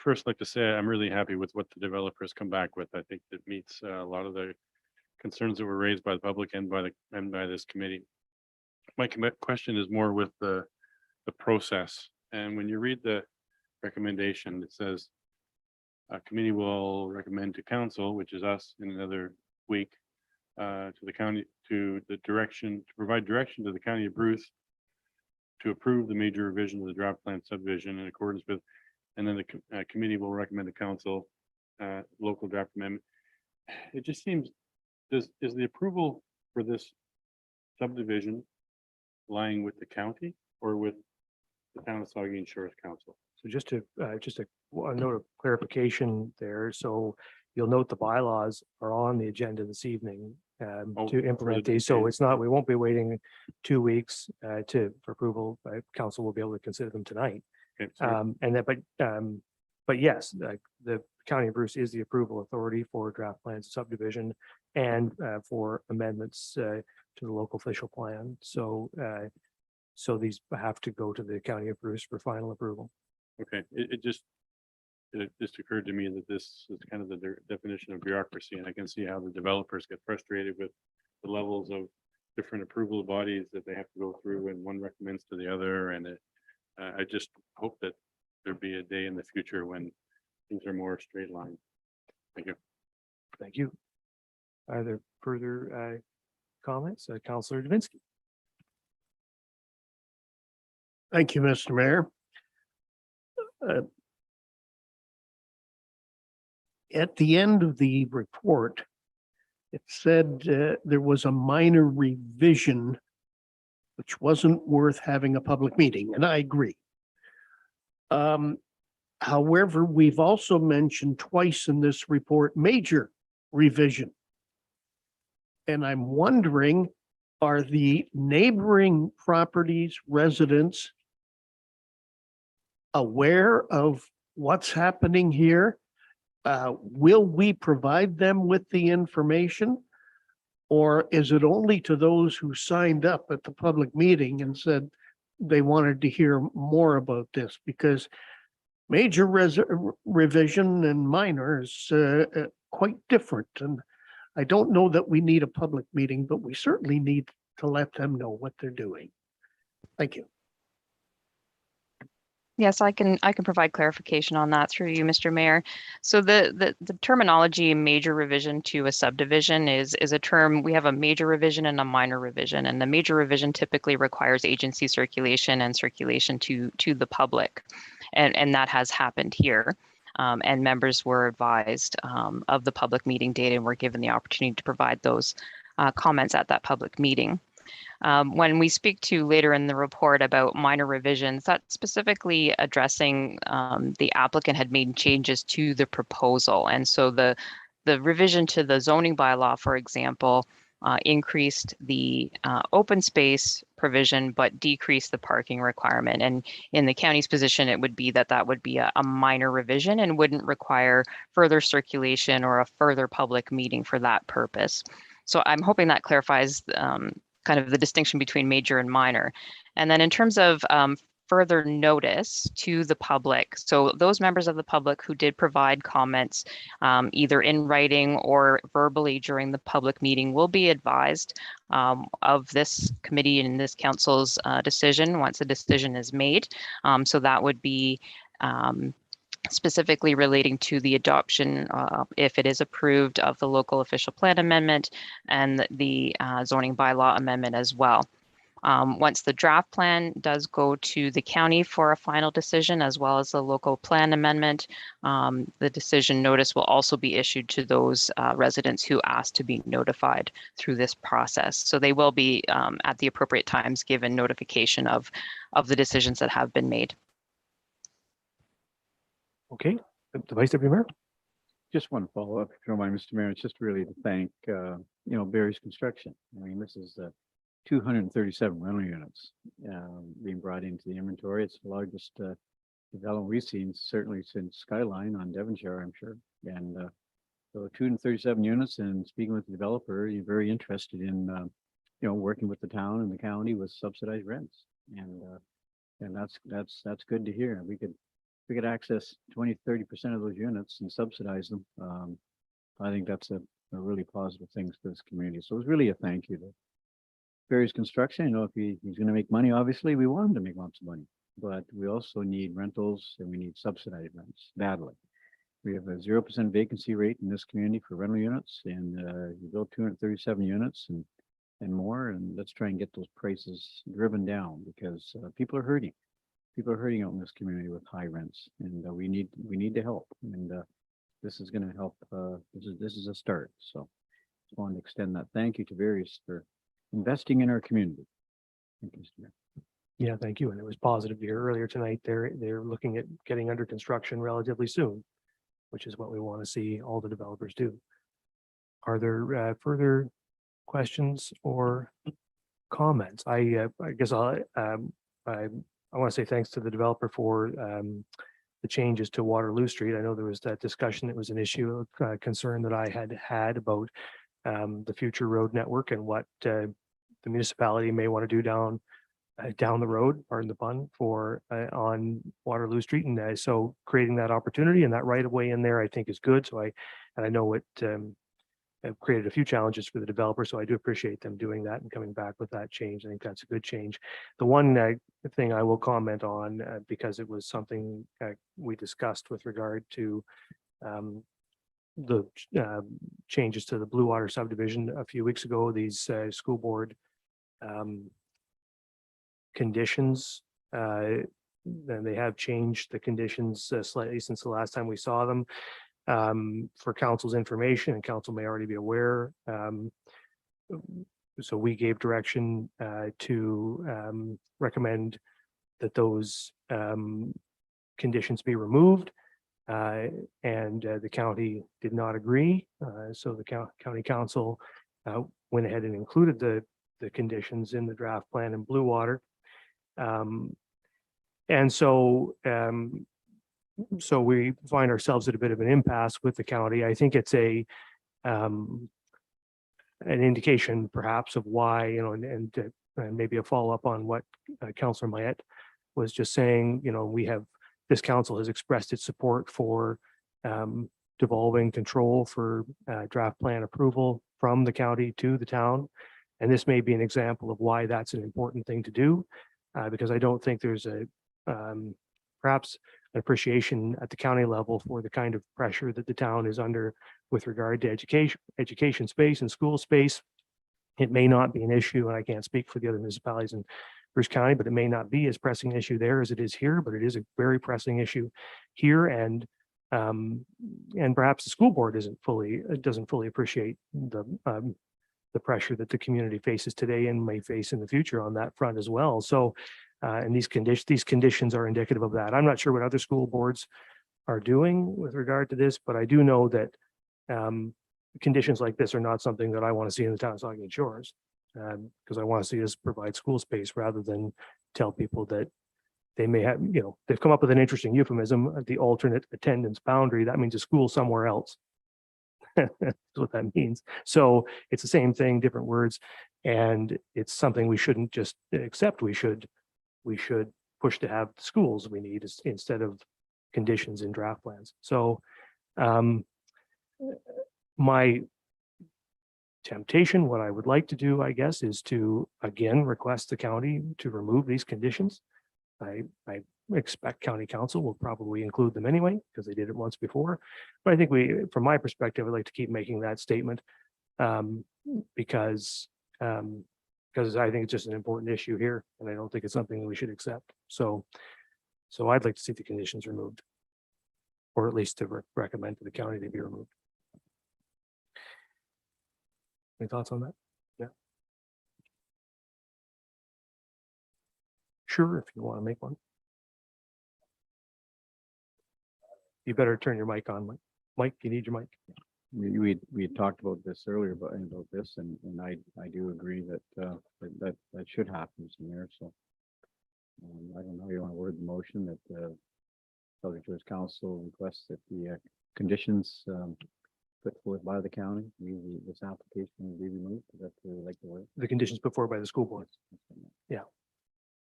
first like to say I'm really happy with what the developers come back with. I think that meets a lot of the concerns that were raised by the public and by this committee. My question is more with the process. And when you read the recommendation, it says a committee will recommend to council, which is us, in another week, to the county, to provide direction to the county of Bruce to approve the major revision of the draft plan subdivision in accordance with, and then the committee will recommend to council local draft amendment. It just seems, is the approval for this subdivision lying with the county or with the town of Saugeen Shores Council? So just a note of clarification there. So you'll note the bylaws are on the agenda this evening to implement these. So it's not, we won't be waiting 2 weeks for approval. Council will be able to consider them tonight. Okay, sorry. But yes, the County of Bruce is the approval authority for draft plans subdivision and for amendments to the local official plan. So these have to go to the County of Bruce for final approval. Okay, it just occurred to me that this is kind of the definition of bureaucracy, and I can see how the developers get frustrated with the levels of different approval bodies that they have to go through, and one recommends to the other. And I just hope that there'd be a day in the future when things are more straight line. Thank you. Thank you. Are there further comments? Councillor Davinsky. Thank you, Mr. Mayor. At the end of the report, it said there was a minor revision which wasn't worth having a public meeting, and I agree. However, we've also mentioned twice in this report, major revision. And I'm wondering, are the neighboring properties residents aware of what's happening here? Will we provide them with the information? Or is it only to those who signed up at the public meeting and said they wanted to hear more about this? Because major revision and minor is quite different. And I don't know that we need a public meeting, but we certainly need to let them know what they're doing. Thank you. Yes, I can provide clarification on that through you, Mr. Mayor. So the terminology major revision to a subdivision is a term. We have a major revision and a minor revision, and the major revision typically requires agency circulation and circulation to the public, and that has happened here. And members were advised of the public meeting date and were given the opportunity to provide those comments at that public meeting. When we speak to later in the report about minor revisions, that's specifically addressing the applicant had made changes to the proposal. And so the revision to the zoning bylaw, for example, increased the open space provision, but decreased the parking requirement. And in the county's position, it would be that would be a minor revision and wouldn't require further circulation or a further public meeting for that purpose. So I'm hoping that clarifies kind of the distinction between major and minor. And then in terms of further notice to the public, so those members of the public who did provide comments either in writing or verbally during the public meeting will be advised of this committee and this council's decision once a decision is made. So that would be specifically relating to the adoption, if it is approved, of the local official plan amendment and the zoning bylaw amendment as well. Once the draft plan does go to the county for a final decision, as well as the local plan amendment, the decision notice will also be issued to those residents who asked to be notified through this process. So they will be at the appropriate times given notification of the decisions that have been made. Okay, the Vice Deputy Mayor. Just one follow-up, if you don't mind, Mr. Mayor, it's just really to thank, Barry's Construction. I mean, this is 237 rental units being brought into the inventory. It's the largest development we've seen, certainly since Skyline on Devonshire, I'm sure. And so 237 units, and speaking with the developer, you're very interested in, working with the town and the county with subsidized rents. And that's good to hear. We could access 20-30% of those units and subsidize them. I think that's a really positive thing for this community. So it was really a thank you to Barry's Construction. If he's going to make money, obviously we want him to make lots of money, but we also need rentals and we need subsidized rents badly. We have a 0% vacancy rate in this community for rental units, and you build 237 units and more, and let's try and get those prices driven down because people are hurting. People are hurting out in this community with high rents, and we need to help. And this is going to help. This is a start. So, just wanted to extend that thank you to Various for investing in our community. Thank you, Mr. Mayor. Yeah, thank you. And it was positive to hear earlier tonight. They're looking at getting under construction relatively soon, which is what we want to see all the developers do. Are there further questions or comments? I guess I want to say thanks to the developer for the changes to Waterloo Street. I know there was that discussion. It was an issue of concern that I had about the future road network and what the municipality may want to do down the road, pardon the pun, for on Waterloo Street. And so creating that opportunity and that right of way in there, I think is good. So I know it created a few challenges for the developer. So I do appreciate them doing that and coming back with that change. I think that's a good change. The one thing I will comment on, because it was something we discussed with regard to the changes to the Bluewater subdivision a few weeks ago, these school board conditions, and they have changed the conditions slightly since the last time we saw them. For council's information, and council may already be aware, so we gave direction to recommend that those conditions be removed, and the county did not agree. So the county council went ahead and included the conditions in the draft plan in Bluewater. And so we find ourselves at a bit of an impasse with the county. I think it's an indication perhaps of why, and maybe a follow-up on what Councillor Mayette was just saying. This council has expressed its support for devolving control for draft plan approval from the county to the town. And this may be an example of why that's an important thing to do, because I don't think there's perhaps an appreciation at the county level for the kind of pressure that the town is under with regard to education space and school space. It may not be an issue, and I can't speak for the other municipalities in Bruce County, but it may not be as pressing an issue there as it is here, but it is a very pressing issue here. And perhaps the school board doesn't fully appreciate the the pressure that the community faces today and may face in the future on that front as well. So, and these conditions are indicative of that. I'm not sure what other school boards are doing with regard to this, but I do know that conditions like this are not something that I want to see in the town of Saugeen Shores. Because I want to see us provide school space rather than tell people that they may have, they've come up with an interesting euphemism, the alternate attendance boundary. That means a school somewhere else. That's what that means. So it's the same thing, different words. And it's something we shouldn't just accept. We should push to have the schools we need instead of conditions in draft plans. So my temptation, what I would like to do, I guess, is to again request the county to remove these conditions. I expect county council will probably include them anyway, because they did it once before. But I think from my perspective, I'd like to keep making that statement because I think it's just an important issue here, and I don't think it's something that we should accept. So I'd like to see the conditions removed, or at least to recommend to the county they be removed. Any thoughts on that? Yeah. Sure, if you want to make one. You better turn your mic on, Mike. Mike, you need your mic. We had talked about this earlier about this, and I do agree that that should happen, Mr. Mayor. So I don't know how you want to word the motion that the Subject Choice Council requests that the conditions put forth by the county, this application will be removed. Is that like the word? The conditions put forward by the school board. Yeah.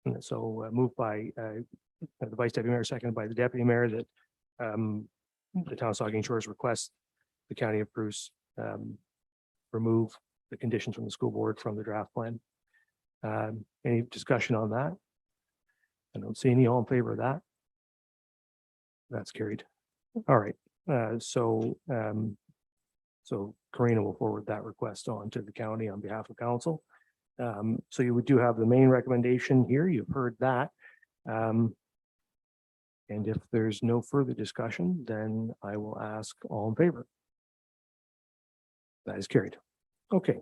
And so moved by the Vice Deputy Mayor, seconded by the Deputy Mayor, that the town of Saugeen Shores requests the county of Bruce remove the conditions from the school board from the draft plan. Any discussion on that? I don't see any. All in favor of that? That's carried. All right. So Karina will forward that request on to the county on behalf of council. So you do have the main recommendation here. You've heard that. And if there's no further discussion, then I will ask all in favor. That is carried. Okay.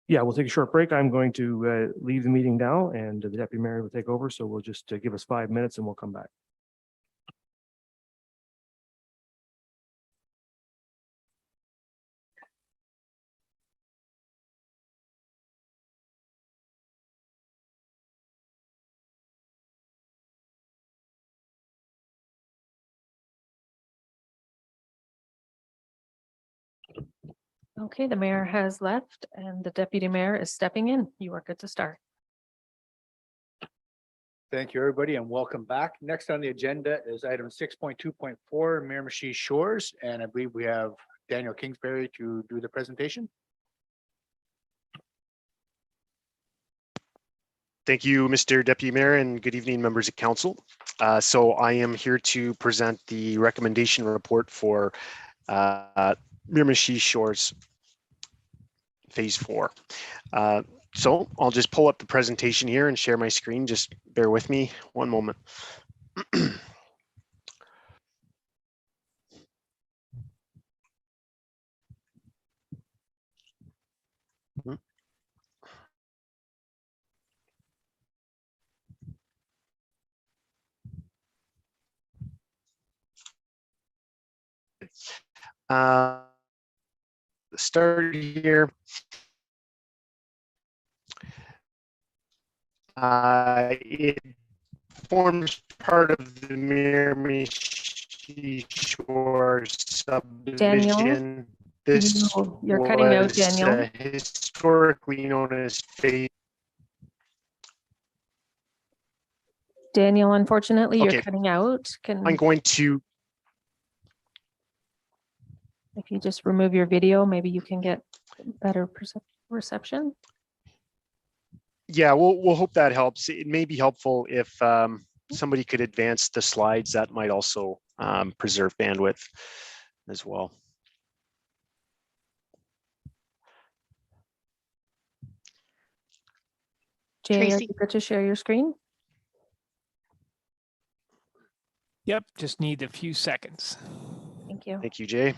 Yeah, we'll take a short break. I'm going to leave the meeting now, and the Deputy Mayor will take over. So we'll just give us 5 minutes and we'll come back. Okay, the mayor has left and the deputy mayor is stepping in. You are good to start. Thank you, everybody, and welcome back. Next on the agenda is item 6.2.4, Miramashi Shores, and I believe we have Daniel Kingsbury to do the presentation. Thank you, Mr. Deputy Mayor, and good evening, members of council. So I am here to present the recommendation report for Miramashi Shores Phase 4. So I'll just pull up the presentation here and share my screen. Just bear with me one moment. Start here. It forms part of the Miramashi Shores subdivision. This You're cutting out, was, Daniel. historically known as phase. Daniel, unfortunately, you're Okay. cutting out. I'm going to. If you just remove your video, maybe you can get better reception. Yeah, we'll hope that helps. It may be helpful if somebody could advance the slides. That might also preserve bandwidth as well. Jay, are Tracy. you good to share your screen? Yep, just need a few seconds. Thank you. Thank you, Jay.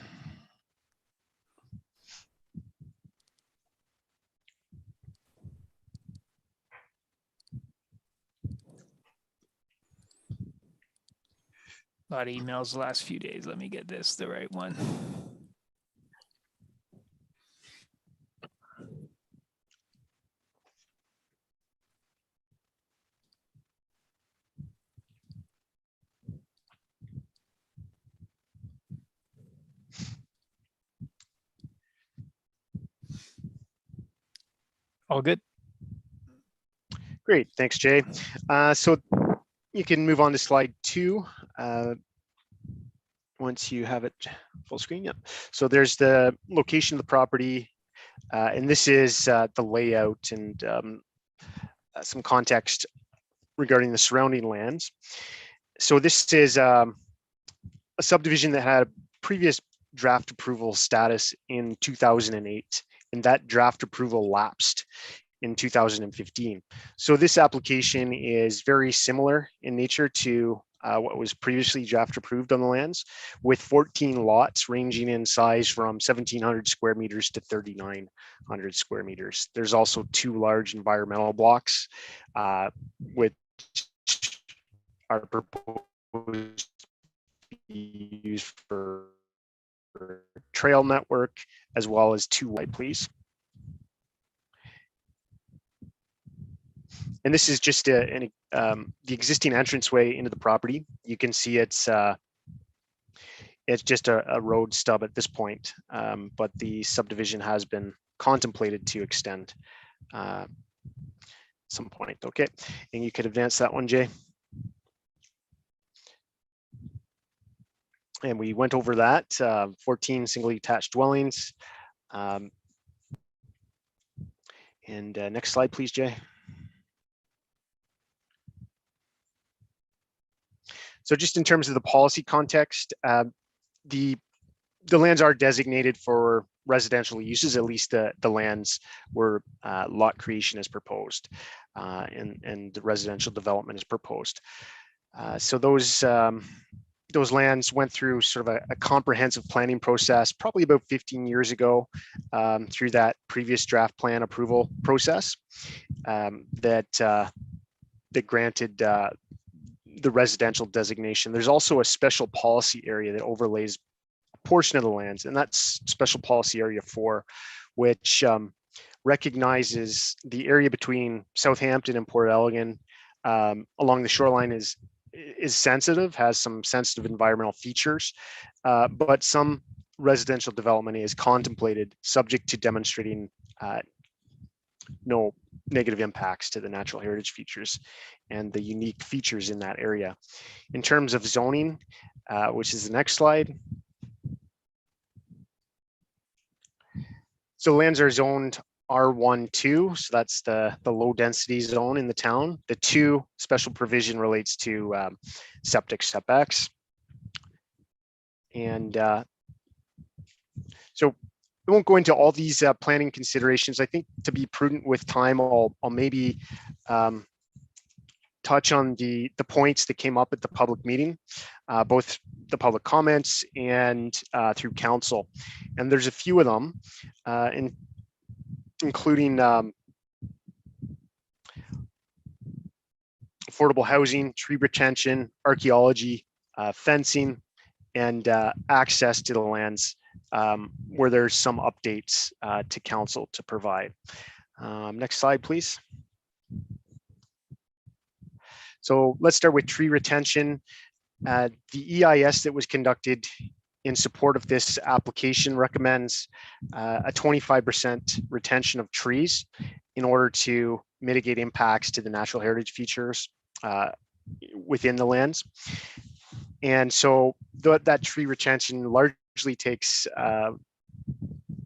A lot of emails the last few days. Let me get this the right one. All good. Great, thanks, Jay. So you can move on to slide 2. Once you have it full screen, yep. So there's the location of the property, and this is the layout and some context regarding the surrounding lands. So this is a subdivision that had a previous draft approval status in 2008, and that draft approval lapsed in 2015. So this application is very similar in nature to what was previously draft approved on the lands, with 14 lots ranging in size from 1,700 square meters to 3,900 square meters. There's also 2 large environmental blocks, which are proposed to be used for trail network, as well as 2 white please. And this is just the existing entranceway into the property. You can see it's just a road stub at this point, but the subdivision has been contemplated to extend some point. Okay, and you could advance that one, Jay. And we went over that, 14 single detached dwellings. And next slide, please, Jay. So just in terms of the policy context, the lands are designated for residential uses, at least the lands where lot creation is proposed and the residential development is proposed. So those lands went through sort of a comprehensive planning process probably about 15 years ago through that previous draft plan approval process that granted the residential designation. There's also a special policy area that overlays a portion of the lands, and that's special policy area 4, which recognizes the area between Southampton and Port Elgin along the shoreline is sensitive, has some sensitive environmental features, but some residential development is contemplated subject to demonstrating no negative impacts to the natural heritage features and the unique features in that area. In terms of zoning, which is the next slide. So lands are zoned R1-2, so that's the low density zone in the town. The 2 special provision relates to septic setbacks. And so I won't go into all these planning considerations. I think to be prudent with time, I'll maybe touch on the points that came up at the public meeting, both the public comments and through council. And there's a few of them, including affordable housing, tree retention, archaeology, fencing, and access to the lands where there's some updates to council to provide. Next slide, please. So let's start with tree retention. The EIS that was conducted in support of this application recommends a 25% retention of trees in order to mitigate impacts to the natural heritage features within the lands. And so that tree retention largely takes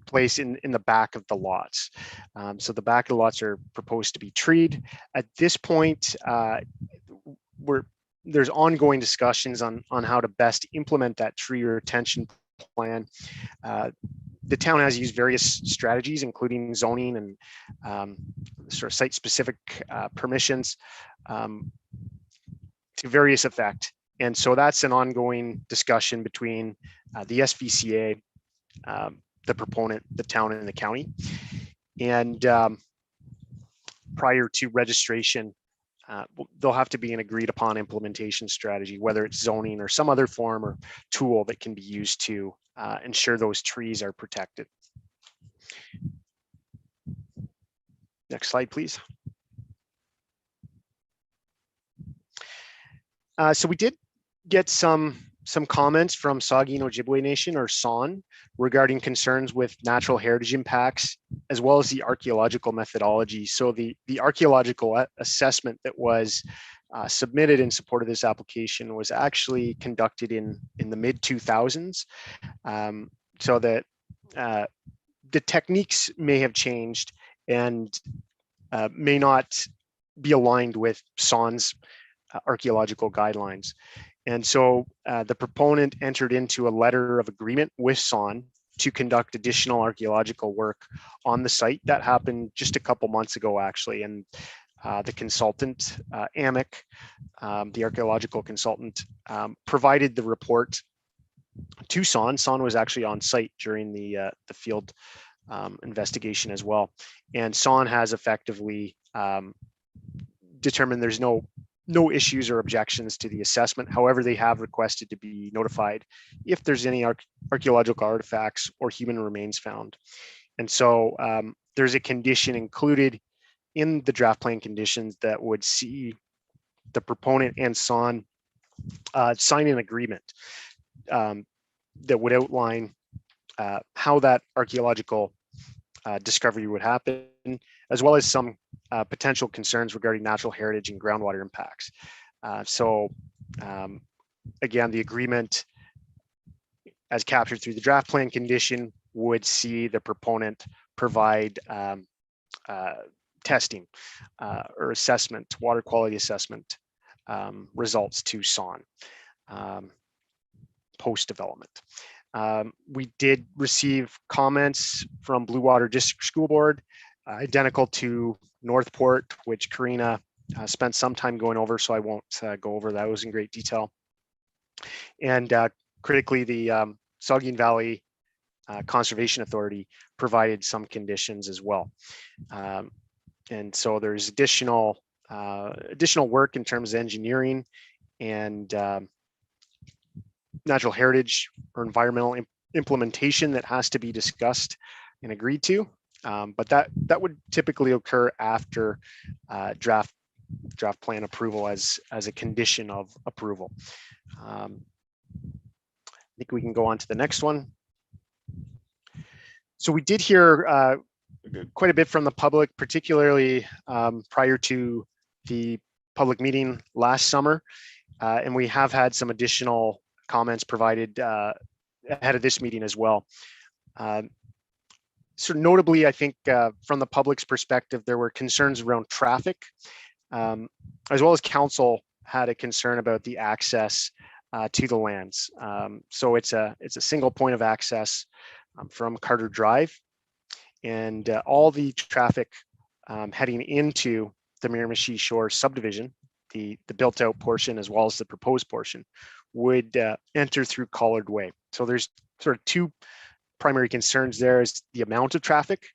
place in the back of the lots. So the back of the lots are proposed to be treed. At this point, there's ongoing discussions on how to best implement that tree retention plan. The town has used various strategies, including zoning and sort of site-specific permissions to various effect. And so that's an ongoing discussion between the SVCA, the proponent, the town, and the county. And prior to registration there'll have to be an agreed upon implementation strategy, whether it's zoning or some other form or tool that can be used to ensure those trees are protected. Next slide, please. So we did get some comments from Saugeen Ojibwe Nation, or Saugeen, regarding concerns with natural heritage impacts, as well as the archaeological methodology. So the archaeological assessment that was submitted in support of this application was actually conducted in the mid-2000s. So that the techniques may have changed and may not be aligned with Saugeen's archaeological guidelines. And so the proponent entered into a letter of agreement with Saugeen to conduct additional archaeological work on the site. That happened just a couple months ago, actually. And the consultant, AMIC, the archaeological consultant, provided the report to Saugeen. Saugeen was actually on site during the field investigation as well. And Saugeen has effectively determined there's no issues or objections to the assessment. However, they have requested to be notified if there's any archaeological artifacts or human remains found. And so there's a condition included in the draft plan conditions that would see the proponent and Saugeen sign an agreement that would outline how that archaeological discovery would happen, as well as some potential concerns regarding natural heritage and groundwater impacts. Again, the agreement, as captured through the draft plan condition, would see the proponent provide testing or assessment, water quality assessment results to Saugeen post-development. We did receive comments from Bluewater District School Board, identical to Northport, which Karina spent some time going over, so I won't go over those in great detail. And critically, the Saugeen Valley Conservation Authority provided some conditions as well. And so there's additional work in terms of engineering and natural heritage or environmental implementation that has to be discussed and agreed to. But that would typically occur after draft plan approval as a condition of approval. I think we can go on to the next one. So we did hear quite a bit from the public, particularly prior to the public meeting last summer. And we have had some additional comments provided ahead of this meeting as well. So notably, I think from the public's perspective, there were concerns around traffic, as well as council had a concern about the access to the lands. So it's a single point of access from Carter Drive, and all the traffic heading into the Miramashi Shore subdivision, the built out portion as well as the proposed portion, would enter through Collard Way. So there's sort of two primary concerns there: is the amount of traffic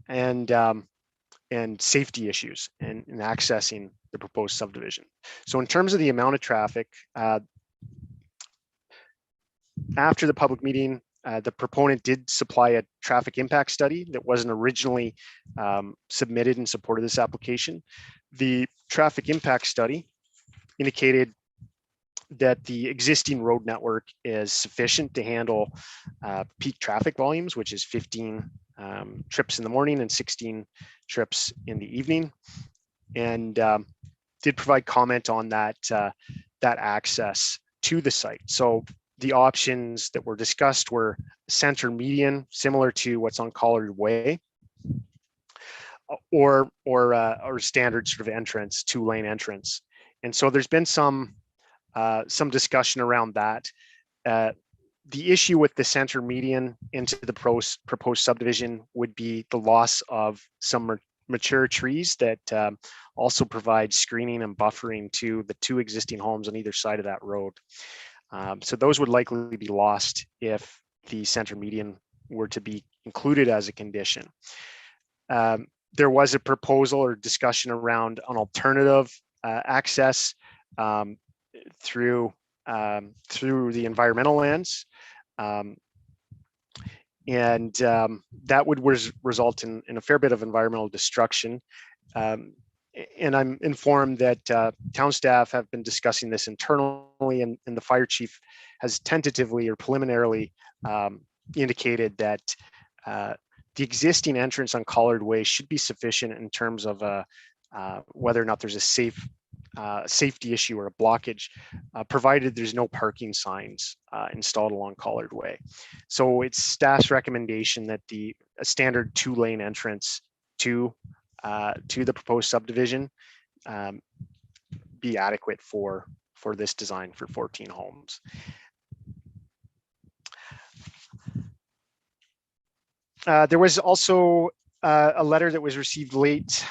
and safety issues in accessing the proposed subdivision. So in terms of the amount of traffic, after the public meeting, the proponent did supply a traffic impact study that wasn't originally submitted in support of this application. The traffic impact study indicated that the existing road network is sufficient to handle peak traffic volumes, which is 15 trips in the morning and 16 trips in the evening, and did provide comment on that access to the site. So the options that were discussed were center median, similar to what's on Collard Way, or standard sort of entrance, 2-lane entrance. And so there's been some discussion around that. The issue with the center median into the proposed subdivision would be the loss of some mature trees that also provide screening and buffering to the two existing homes on either side of that road. So those would likely be lost if the center median were to be included as a condition. There was a proposal or discussion around an alternative access through the environmental lands. That would result in a fair bit of environmental destruction. And I'm informed that town staff have been discussing this internally, and the fire chief has tentatively or preliminarily indicated that the existing entrance on Collard Way should be sufficient in terms of whether or not there's a safety issue or a blockage, provided there's no parking signs installed along Collard Way. So it's staff's recommendation that a standard 2-lane entrance to the proposed subdivision be adequate for this design for 14 homes. There was also a letter that was received late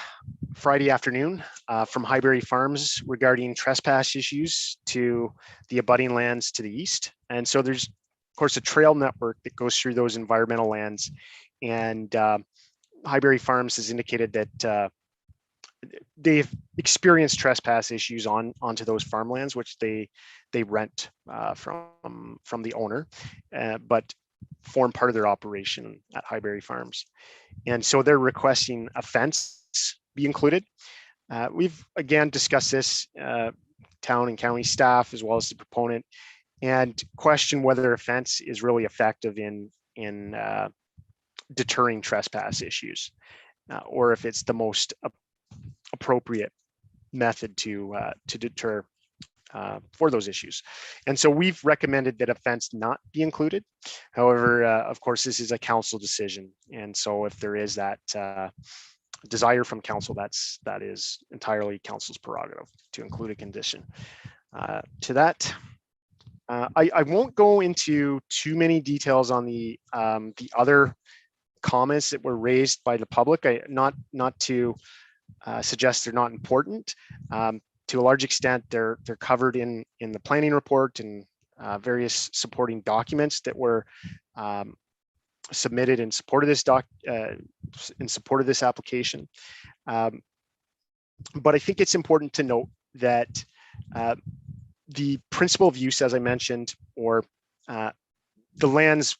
Friday afternoon from Highbury Farms regarding trespass issues to the abutting lands to the east. And so there's, of course, a trail network that goes through those environmental lands. And Highbury Farms has indicated that they've experienced trespass issues onto those farmlands, which they rent from the owner, but form part of their operation at Highbury Farms. And so they're requesting a fence be included. We've again discussed this, town and county staff as well as the proponent, and question whether a fence is really effective in deterring trespass issues, or if it's the most appropriate method to deter for those issues. And so we've recommended that a fence not be included. However, of course, this is a council decision. And so if there is that desire from council, that is entirely council's prerogative to include a condition. To that, I won't go into too many details on the other comments that were raised by the public. Not to suggest they're not important. To a large extent, they're covered in the planning report and various supporting documents that were submitted in support of this application. But I think it's important to note that the principle of use, as I mentioned, or the lands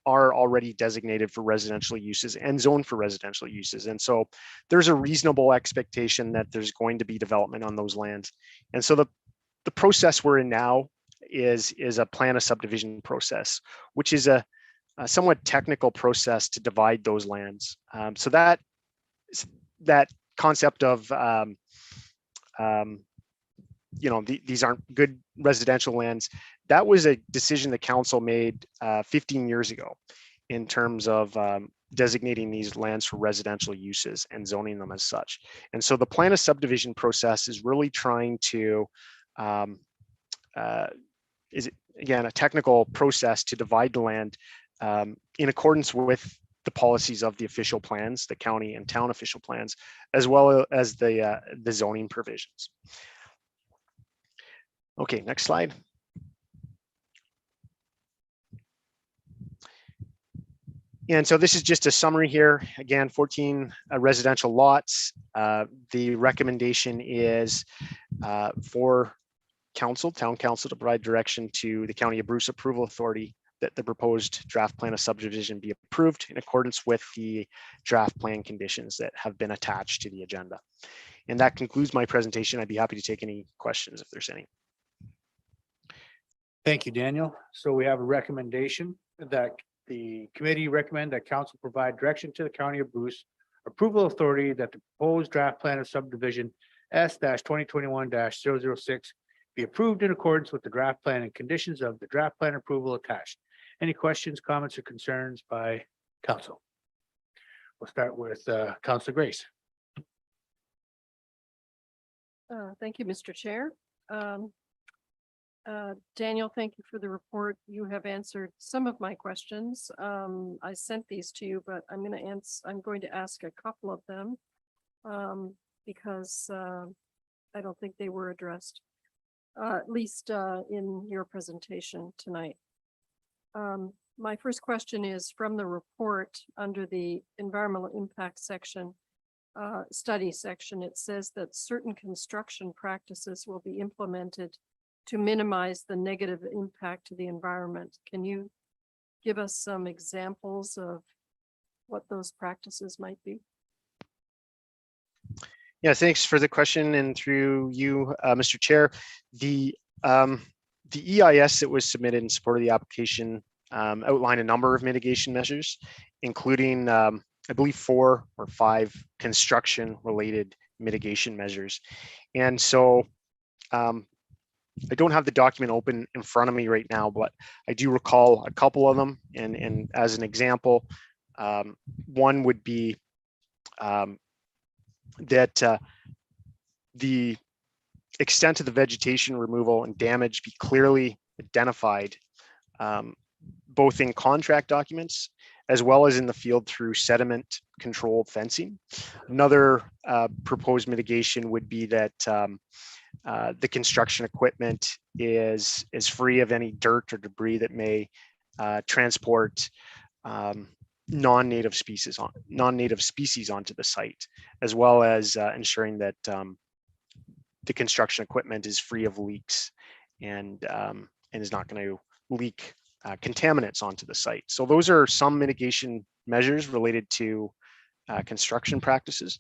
are already designated for residential uses and zoned for residential uses. And so there's a reasonable expectation that there's going to be development on those lands. And so the process we're in now is a plan of subdivision process, which is a somewhat technical process to divide those lands. So that concept of, these aren't good residential lands, that was a decision the council made 15 years ago in terms of designating these lands for residential uses and zoning them as such. And so the plan of subdivision process is really trying to, is again, a technical process to divide the land in accordance with the policies of the official plans, the county and town official plans, as well as the zoning provisions. Okay, next slide. And so this is just a summary here. Again, 14 residential lots. The recommendation is for town council to provide direction to the County of Bruce Approval Authority that the proposed draft plan of subdivision be approved in accordance with the draft plan conditions that have been attached to the agenda. And that concludes my presentation. I'd be happy to take any questions if there's any. Thank you, Daniel. So we have a recommendation that the committee recommend that council provide direction to the County of Bruce Approval Authority that the proposed draft plan of subdivision S-2021-006 be approved in accordance with the draft plan and conditions of the draft plan approval attached. Any questions, comments, or concerns by council? We'll start with Councilor Grace. Thank you, Mr. Chair. Daniel, thank you for the report. You have answered some of my questions. I sent these to you, but I'm going to ask a couple of them because I don't think they were addressed, at least in your presentation tonight. My first question is from the report under the environmental impact section. study section, it says that certain construction practices will be implemented to minimize the negative impact to the environment. Can you give us some examples of what those practices might be? Yeah, thanks for the question, and through you, Mr. Chair, the EIS that was submitted in support of the application outlined a number of mitigation measures, including I believe 4 or 5 construction-related mitigation measures. And so I don't have the document open in front of me right now, but I do recall a couple of them. And as an example, one would be that the extent of the vegetation removal and damage be clearly identified, both in contract documents as well as in the field through sediment controlled fencing. Another proposed mitigation would be that the construction equipment is free of any dirt or debris that may transport non-native species onto the site, as well as ensuring that the construction equipment is free of leaks and is not going to leak contaminants onto the site. So those are some mitigation measures related to construction practices,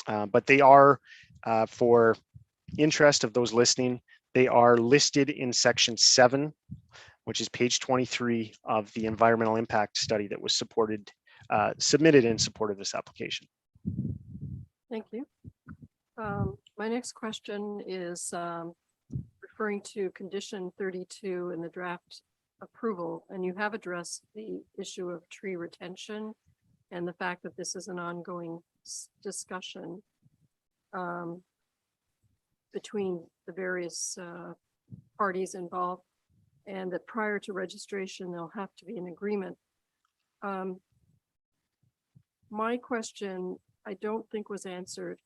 but they are, for interest of those listening, they are listed in section 7, which is page 23 of the environmental impact study that was submitted in support of this application. Thank you. My next question is referring to condition 32 in the draft approval, and you have addressed the issue of tree retention and the fact that this is an ongoing discussion between the various parties involved, and that prior to registration, there'll have to be an agreement. My question, I don't think was answered.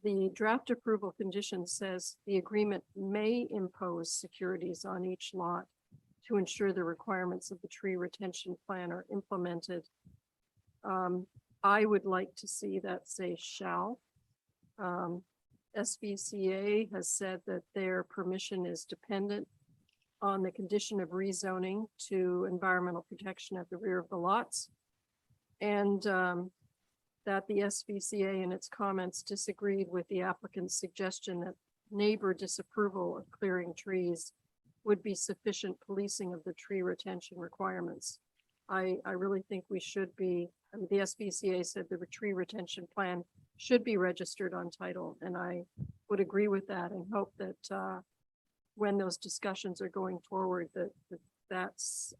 The draft approval condition says the agreement may impose securities on each lot to ensure the requirements of the tree retention plan are implemented. I would like to see that say shall. SBCA has said that their permission is dependent on the condition of rezoning to environmental protection at the rear of the lots. And that the SBCA in its comments disagreed with the applicant's suggestion that neighbor disapproval of clearing trees would be sufficient policing of the tree retention requirements. I really think we should be, I mean, the SBCA said the tree retention plan should be registered on title, and I would agree with that and hope that when those discussions are going forward, that's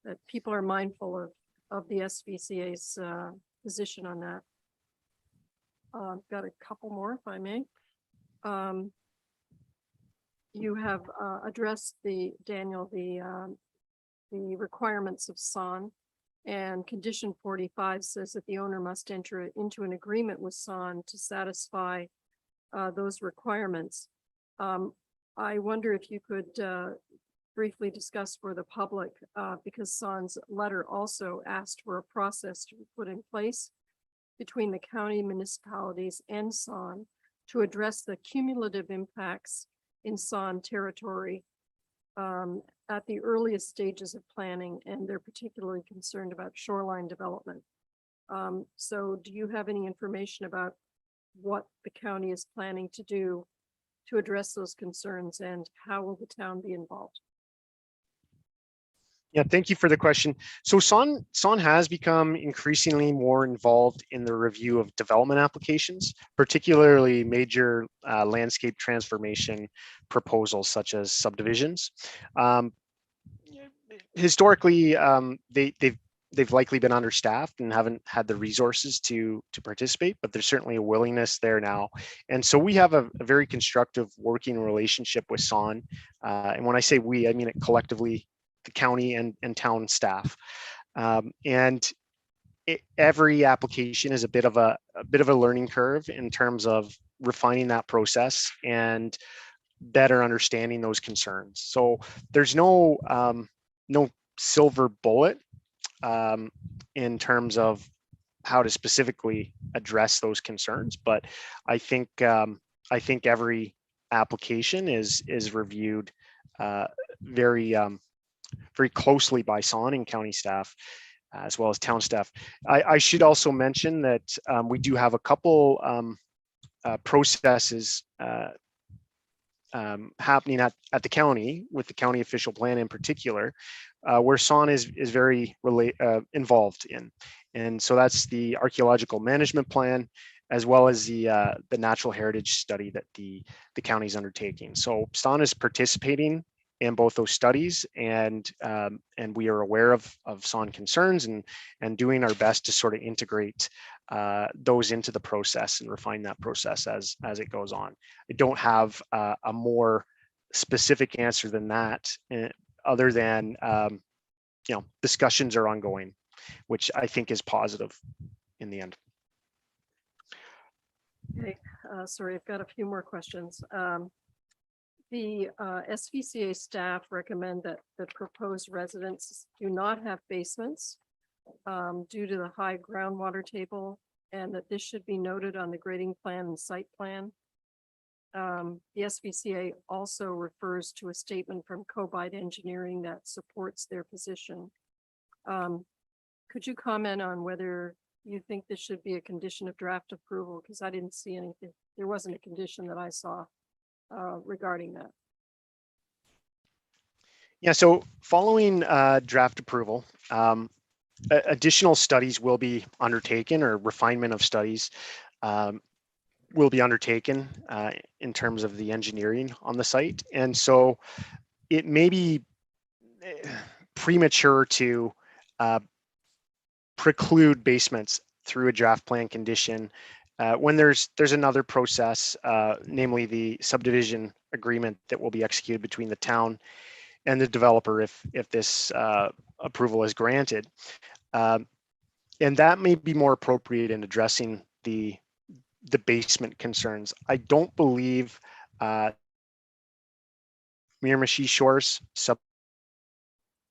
that people are mindful of the SBCA's position on that. Got a couple more, if I may. You have addressed Daniel, the requirements of SON, and condition 45 says that the owner must enter into an agreement with SON to satisfy those requirements. I wonder if you could briefly discuss for the public, because SON's letter also asked for a process to be put in place between the county municipalities and SON to address the cumulative impacts in SON territory at the earliest stages of planning, and they're particularly concerned about shoreline development. So do you have any information about what the county is planning to do to address those concerns, and how will the town be involved? Yeah, thank you for the question. So SON has become increasingly more involved in the review of development applications, particularly major landscape transformation proposals such as subdivisions. Historically, they've likely been understaffed and haven't had the resources to participate, but there's certainly a willingness there now. And so we have a very constructive working relationship with SON. And when I say we, I mean it collectively, the county and town staff. Every application is a bit of a learning curve in terms of refining that process and better understanding those concerns. So there's no silver bullet in terms of how to specifically address those concerns, but I think every application is reviewed very closely by Saugeen County staff as well as town staff. I should also mention that we do have a couple processes happening at the county, with the county official plan in particular, where Saugeen is very involved in. And so that's the archaeological management plan, as well as the natural heritage study that the county is undertaking. So Saugeen is participating in both those studies, and we are aware of Saugeen concerns and doing our best to sort of integrate those into the process and refine that process as it goes on. I don't have a more specific answer than that, other than discussions are ongoing, which I think is positive in the end. Okay, sorry, I've got a few more questions. The SVCA staff recommend that the proposed residences do not have basements due to the high groundwater table, and that this should be noted on the grading plan and site plan. The SVCA also refers to a statement from Cobite Engineering that supports their position. Could you comment on whether you think this should be a condition of draft approval? Because I didn't see anything. There wasn't a condition that I saw regarding that. Yeah, so following draft approval, additional studies will be undertaken, or refinement of studies will be undertaken in terms of the engineering on the site. And so it may be premature to preclude basements through a draft plan condition when there's another process, namely the subdivision agreement that will be executed between the town and the developer if this approval is granted. And that may be more appropriate in addressing the basement concerns. I don't believe Miramashi Shores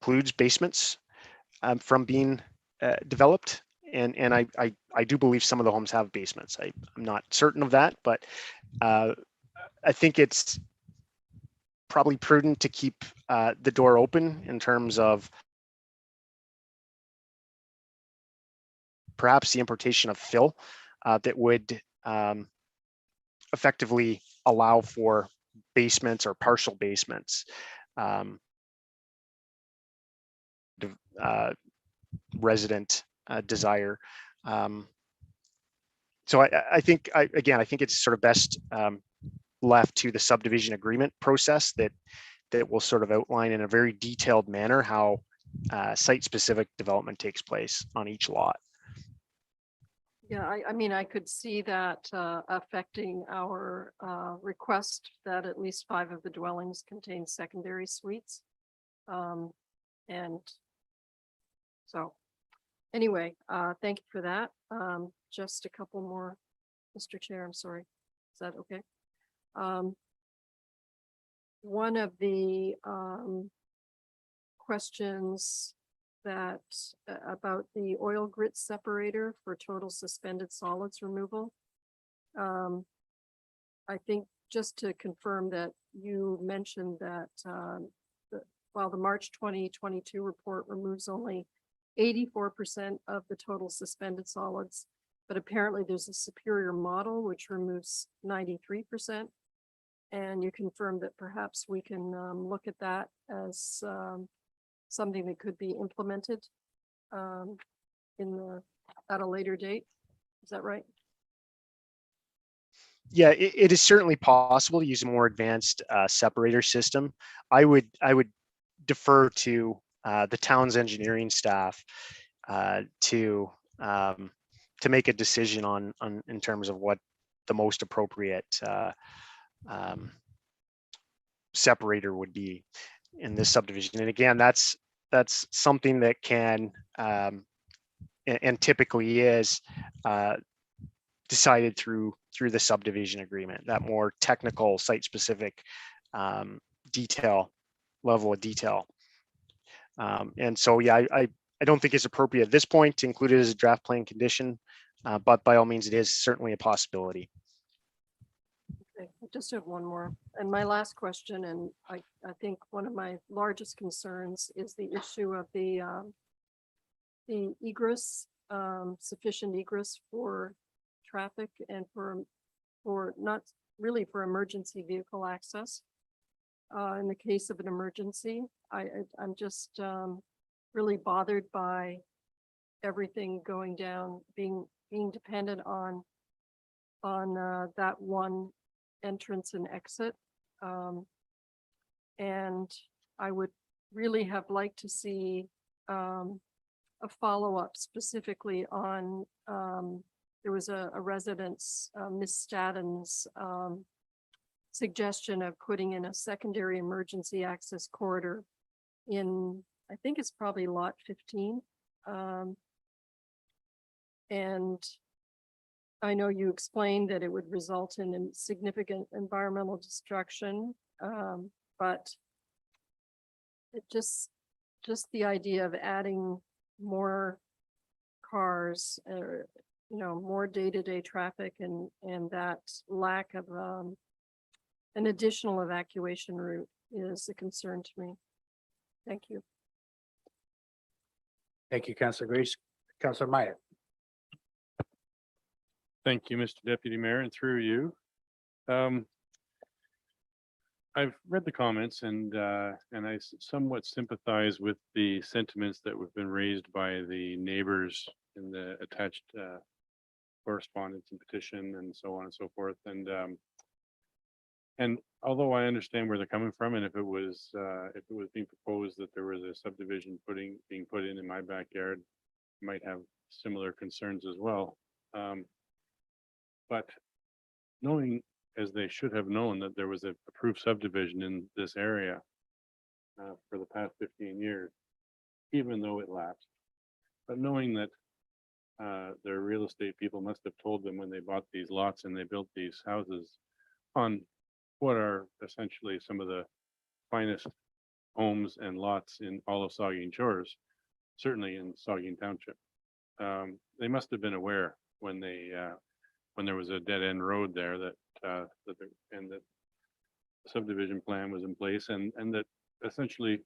includes basements from being developed. And I do believe some of the homes have basements. I'm not certain of that, but I think it's probably prudent to keep the door open in terms of perhaps the importation of fill that would effectively allow for basements or partial basements. Resident desire. So I think it's sort of best left to the subdivision agreement process that will sort of outline in a very detailed manner how site-specific development takes place on each lot. Yeah, I mean, I could see that affecting our request that at least 5 of the dwellings contain secondary suites. And so anyway, thank you for that. Just a couple more, Mr. Chair, I'm sorry. Is that okay? One of the questions that about the oil grit separator for total suspended solids removal. I think just to confirm that you mentioned that while the March 2022 report removes only 84% of the total suspended solids, but apparently there's a superior model which removes 93%. And you confirmed that perhaps we can look at that as something that could be implemented at a later date. Is that right? Yeah, it is certainly possible to use a more advanced separator system. I would defer to the town's engineering staff to make a decision on in terms of what the most appropriate separator would be in this subdivision. And again, that's something that can and typically is decided through the subdivision agreement, that more technical site-specific level of detail. And so, yeah, I don't think it's appropriate at this point to include it as a draft plan condition, but by all means, it is certainly a possibility. Okay, I just have one more. And my last question, and I think one of my largest concerns is the issue of the egress, sufficient egress for traffic and for not really for emergency vehicle access. In the case of an emergency, I'm just really bothered by everything going down, being dependent on that one entrance and exit. And I would really have liked to see a follow-up specifically on there was a resident's, Miss Staten's suggestion of putting in a secondary emergency access corridor in, I think it's probably lot 15. And I know you explained that it would result in significant environmental destruction, but it just the idea of adding more cars, more day-to-day traffic and that lack of an additional evacuation route is a concern to me. Thank you. Thank you, Councillor Grace. Councillor Meyer. Thank you, Mr. Deputy Mayor, and through you. I've read the comments and I somewhat sympathize with the sentiments that have been raised by the neighbors in the attached correspondence and petition and so on and so forth. And although I understand where they're coming from, and if it was being proposed that there was a subdivision being put in my backyard, I might have similar concerns as well. But knowing, as they should have known, that there was a approved subdivision in this area for the past 15 years, even though it lapsed, but knowing that their real estate people must have told them when they bought these lots and they built these houses on what are essentially some of the finest homes and lots in all of Saugeen Shores, certainly in Saugeen Township. They must have been aware when there was a dead end road there that the subdivision plan was in place, and that essentially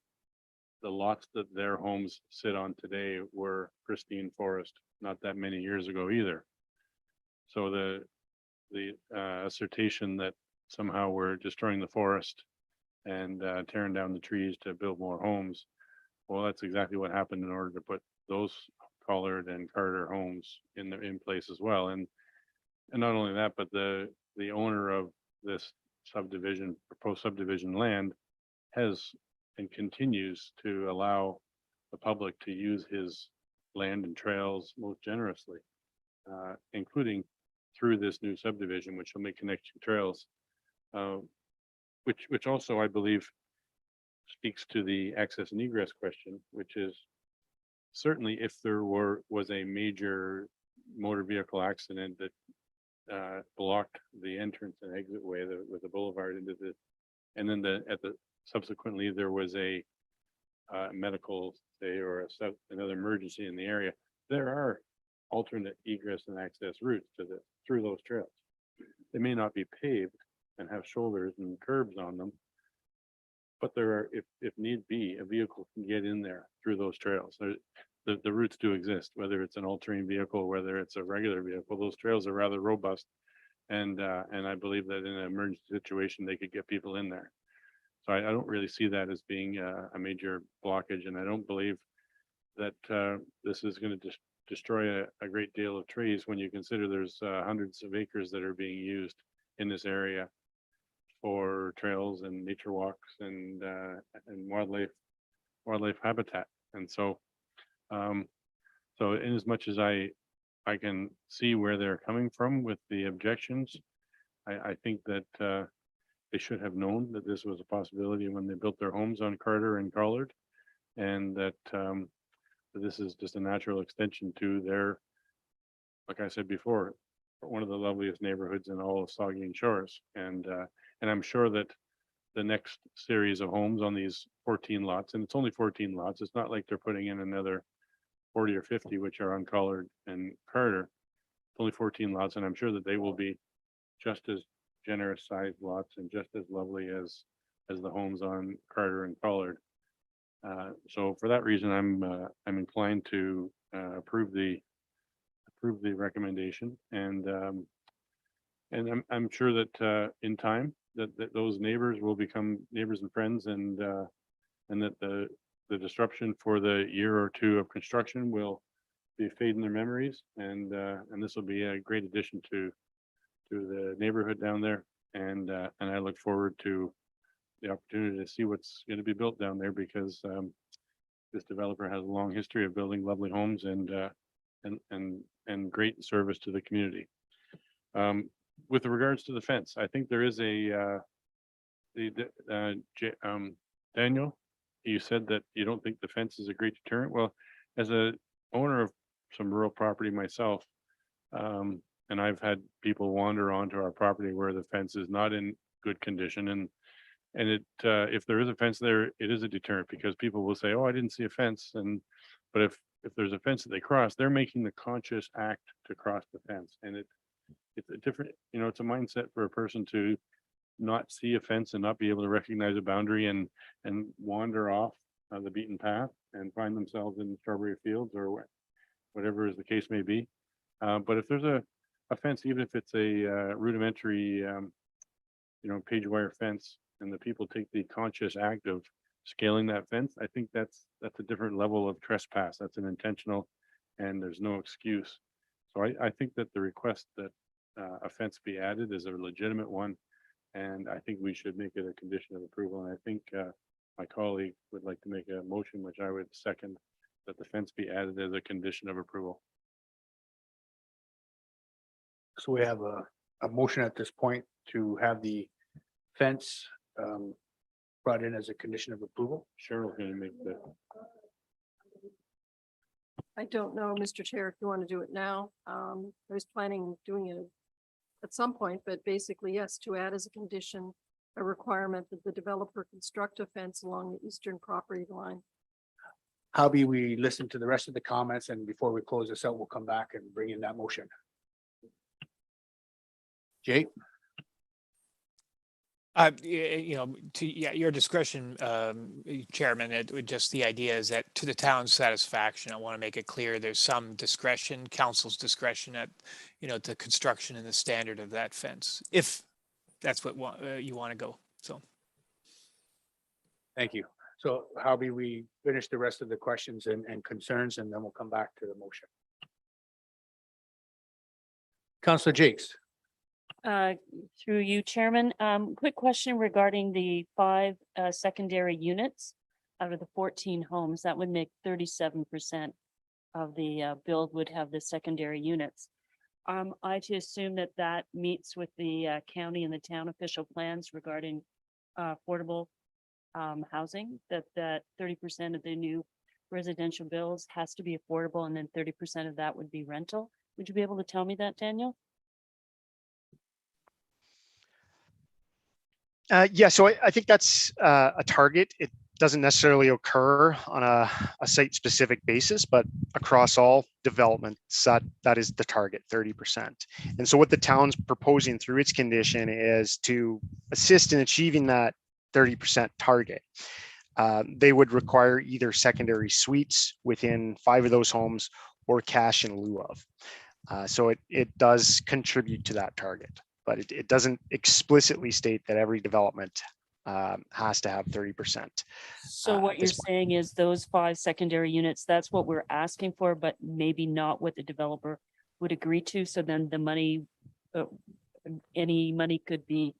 the lots that their homes sit on today were pristine forest not that many years ago either. So the assertion that somehow we're destroying the forest and tearing down the trees to build more homes, well, that's exactly what happened in order to put those Collard and Carter homes in place as well. And not only that, but the owner of this subdivision, proposed subdivision land, has and continues to allow the public to use his land and trails most generously, including through this new subdivision, which will make connection trails, which also I believe speaks to the access and egress question, which is certainly if there was a major motor vehicle accident that blocked the entrance and exit way with the boulevard into the, and then subsequently there was a medical say or another emergency in the area. There are alternate egress and access routes through those trails. They may not be paved and have shoulders and curbs on them, but there are, if need be, a vehicle can get in there through those trails. The routes do exist, whether it's an all-terrain vehicle, whether it's a regular vehicle. Those trails are rather robust, and I believe that in an emergency situation they could get people in there. So I don't really see that as being a major blockage, and I don't believe that this is going to destroy a great deal of trees when you consider there's hundreds of acres that are being used in this area for trails and nature walks and wildlife habitat. And so in as much as I can see where they're coming from with the objections, I think that they should have known that this was a possibility when they built their homes on Carter and Collard, and that this is just a natural extension to their, like I said before, one of the loveliest neighborhoods in all of Saugeen Shores. And I'm sure that the next series of homes on these 14 lots, and it's only 14 lots, it's not like they're putting in another 40 or 50, which are on Collard and Carter. It's only 14 lots, and I'm sure that they will be just as generous sized lots and just as lovely as the homes on Carter and Collard. So for that reason, I'm inclined to approve the recommendation, and I'm sure that in time that those neighbors will become neighbors and friends, and that the disruption for the year or two of construction will be fade in their memories, and this will be a great addition to the neighborhood down there, and I look forward to the opportunity to see what's going to be built down there, because this developer has a long history of building lovely homes and great service to the community. With regards to the fence, I think there is Daniel, you said that you don't think the fence is a great deterrent. Well, as a owner of some rural property myself, and I've had people wander onto our property where the fence is not in good condition, and if there is a fence there, it is a deterrent, because people will say, "Oh, I didn't see a fence," but if there's a fence that they cross, they're making the conscious act to cross the fence, and it's a different, it's a mindset for a person to not see a fence and not be able to recognize a boundary and wander off the beaten path and find themselves in strawberry fields or whatever is the case may be. But if there's a fence, even if it's a rudimentary, page wire fence, and the people take the conscious act of scaling that fence, I think that's a different level of trespass. That's an intentional, and there's no excuse. So I think that the request that a fence be added is a legitimate one, and I think we should make it a condition of approval. And I think my colleague would like to make a motion, which I would second, that the fence be added as a condition of approval. So we have a motion at this point to have the fence brought in as a condition of approval. Cheryl's going to make the. I don't know, Mr. Chair, if you want to do it now. I was planning doing it at some point, but basically, yes, to add as a condition, a requirement that the developer construct a fence along the eastern property line. How be we listen to the rest of the comments, and before we close this out, we'll come back and bring in that motion. Jay? Your discretion, Chairman, just the idea is that to the town's satisfaction, I want to make it clear there's some discretion, council's discretion at, the construction and the standard of that fence, if that's what you want to go. So. Thank you. So how be we finish the rest of the questions and concerns, and then we'll come back to the motion. Councillor Jakes. Through you, Chairman. Quick question regarding the 5 secondary units out of the 14 homes. That would make 37% of the build would have the secondary units. I to assume that meets with the county and the town official plans regarding affordable housing, that 30% of the new residential bills has to be affordable, and then 30% of that would be rental. Would you be able to tell me that, Daniel? Yeah, so I think that's a target. It doesn't necessarily occur on a site-specific basis, but across all developments, that is the target, 30%. And so what the town's proposing through its condition is to assist in achieving that 30% target. They would require either secondary suites within 5 of those homes or cash in lieu of. So it does contribute to that target, but it doesn't explicitly state that every development has to have 30%. So what you're saying is those 5 secondary units, that's what we're asking for, but maybe not what the developer would agree to. So then the money, any money could be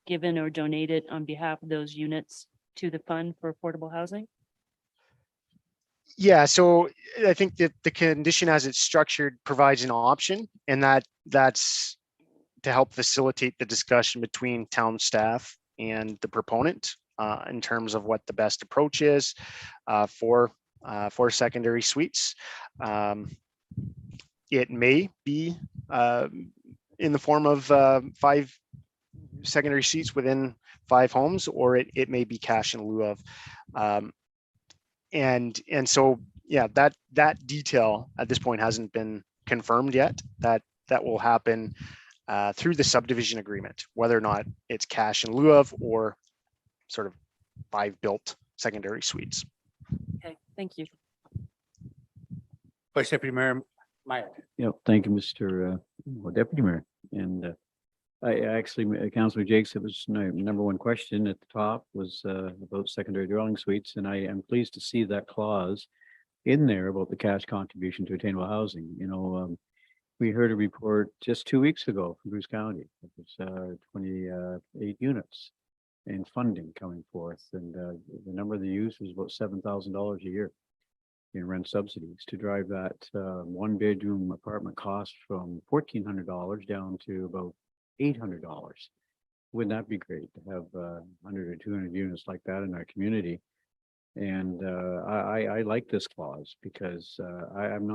given or donated on behalf of those units to the fund for affordable housing? Yeah, so I think that the condition as it's structured provides an option, and that's to help facilitate the discussion between town staff and the proponent in terms of what the best approach is for secondary suites. It may be in the form of 5 secondary suites within 5 homes, or it may be cash in lieu of. And so yeah, that detail at this point hasn't been confirmed yet. That will happen through the subdivision agreement, whether or not it's cash in lieu of or sort of 5 built secondary suites. Okay, thank you. Vice Deputy Mayor Myatt. Yep, thank you, Mr. Deputy Mayor. And I actually, Councillor Jakes, it was my number one question at the top was about secondary dwelling suites, and I am pleased to see that clause in there about the cash contribution to attainable housing. You know, we heard a report just 2 weeks ago from Bruce County. It was 28 units in funding coming forth, and the number they used was about $7,000 a year in rent subsidies to drive that 1-bedroom apartment cost from $1,400 down to about $800. Wouldn't that be great to have 100 or 200 units like that in our community? And I like this clause because I'm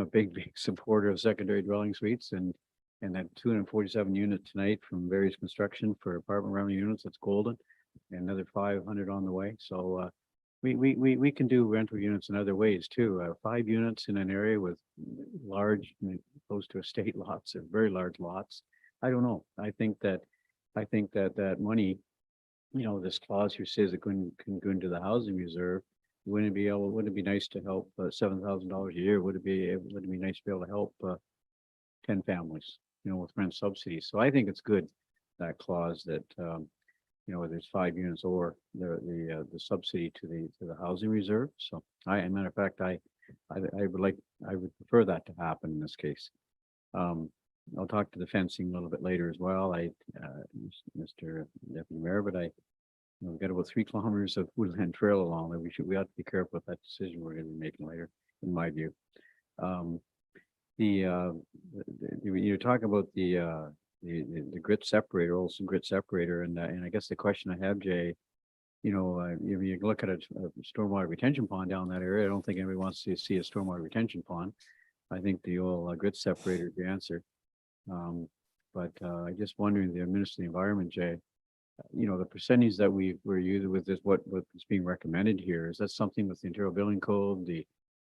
a big supporter of secondary dwelling suites, and that 247 units tonight from various construction for apartment rental units, that's golden, and another 500 on the way. So we can do rental units in other ways too. 5 units in an area with large, close to estate lots or very large lots. I don't know. I think that that money, you know, this clause here says it can go into the housing reserve. Wouldn't it be nice to help $7,000 a year? Would it be nice to be able to help 10 families, you know, with rent subsidies? So I think it's good, that clause that you know, there's 5 units or the subsidy to the housing reserve. So as a matter of fact, I would prefer that to happen in this case. I'll talk to the fencing a little bit later as well. Mr. Deputy Mayor, but we've got about 3 kilometers of woodland trail along there. We ought to be careful with that decision we're going to be making later, in my view. You talk about the grit separator, Olson grit separator, and I guess the question I have, Jay, you know, if you look at a stormwater retention pond down that area, I don't think anybody wants to see a stormwater retention pond. I think the old grit separator is the answer. But I just wondering, the Minister of the Environment, Jay, you know, the percentage that we're using with this, what is being recommended here, is that something with the Ontario Building Code, the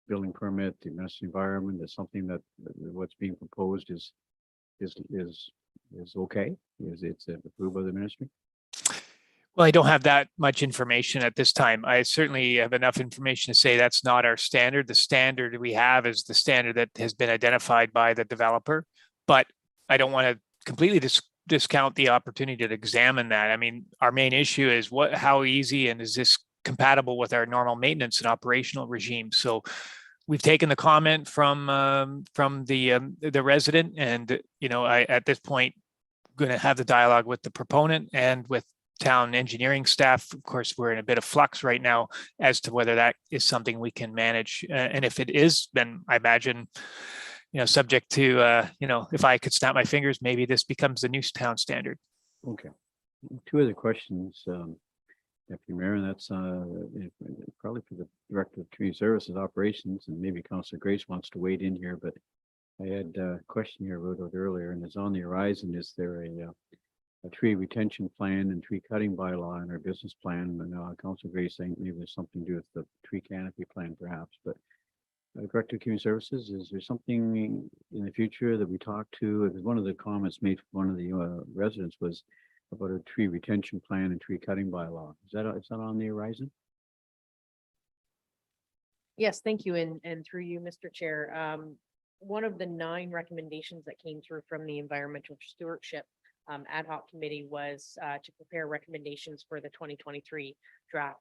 building permit, the Minister of the Environment, is something that what's being proposed is okay? Is it approved by the ministry? Well, I don't have that much information at this time. I certainly have enough information to say that's not our standard. The standard we have is the standard that has been identified by the developer, but I don't want to completely discount the opportunity to examine that. I mean, our main issue is how easy and is this compatible with our normal maintenance and operational regime? So we've taken the comment from the resident, and you know, at this point going to have the dialogue with the proponent and with town engineering staff. Of course, we're in a bit of flux right now as to whether that is something we can manage, and if it is, then I imagine, you know, subject to you know, if I could snap my fingers, maybe this becomes the new town standard. Okay. 2 other questions, Deputy Mayor, and that's probably for the Director of Community Services Operations, and maybe Councillor Grace wants to wade in here, but I had a question here I wrote out earlier, and it's on the horizon. Is there a tree retention plan and tree cutting bylaw in our business plan? And Councillor Grace saying maybe there's something to do with the tree canopy plan perhaps, but Director of Community Services, is there something in the future that we talk to? Because one of the comments made from one of the residents was about a tree retention plan and tree cutting bylaw. Is that on the horizon? Yes, thank you. And through you, Mr. Chair, one of the 9 recommendations that came through from the Environmental Stewardship Ad Hoc Committee was to prepare recommendations for the 2023 draft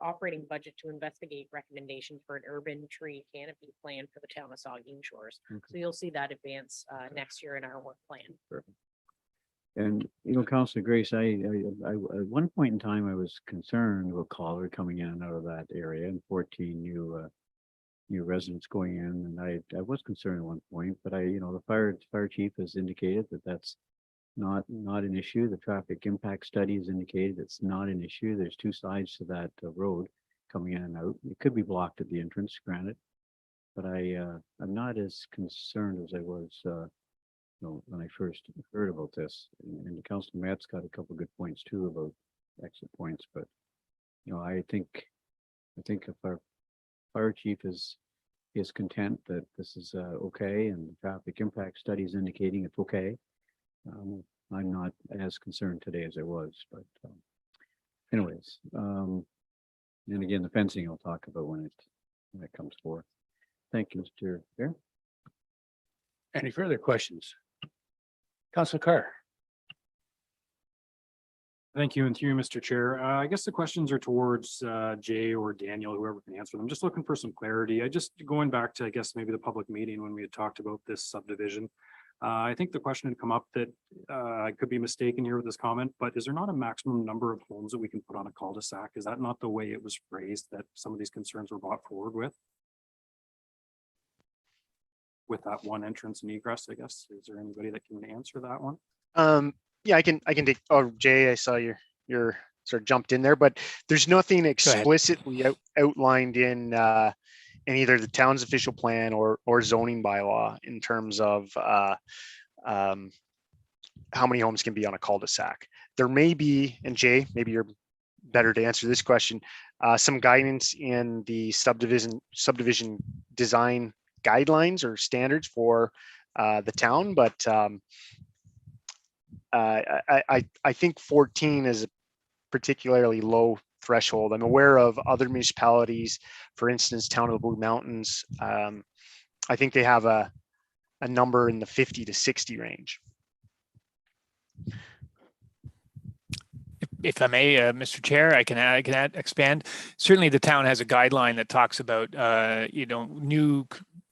operating budget to investigate recommendations for an urban tree canopy plan for the town of Saugeen Shores. Okay. So you'll see that advance next year in our work plan. Perfect. And, you know, Councillor Grace, I at one point in time, I was concerned about cholera coming in and out of that area, and 14 new residents going in, and I was concerned at one point, but you know, the fire chief has indicated that that's not an issue. The traffic impact study has indicated it's not an issue. There's 2 sides to that road coming in and out. It could be blocked at the entrance, granted, but I'm not as concerned as I was you know, when I first heard about this. And Councilor Matt's got a couple of good points too about exit points, but you know, I think I think if our fire chief is content that this is okay and the traffic impact study is indicating it's okay, I'm not as concerned today as I was, but anyways, and again, the fencing I'll talk about when it comes forth. Thank you, Mr. Chair. Any further questions? Councilor Carr. Thank you, and through you, Mr. Chair. I guess the questions are towards Jay or Daniel, whoever can answer them. Just looking for some clarity. I just going back to, I guess, maybe the public meeting when we had talked about this subdivision. I think the question had come up that I could be mistaken here with this comment, but is there not a maximum number of homes that we can put on a cul-de-sac? Is that not the way it was phrased that some of these concerns were brought forward with? With that one entrance and egress, I guess. Is there anybody that can answer that one? Yeah, I can take, oh, Jay, I saw your sort of jumped in there, but there's nothing explicitly outlined in either the town's official plan or zoning bylaw in terms of how many homes can be on a cul-de-sac. There may be, and Jay, maybe you're better to answer this question, some guidance in the subdivision design guidelines or standards for the town, but I think 14 is a particularly low threshold. I'm aware of other municipalities, for instance, Town of the Blue Mountains. I think they have a number in the 50 to 60 range. If I may, Mr. Chair, I can expand. Certainly, the town has a guideline that talks about, new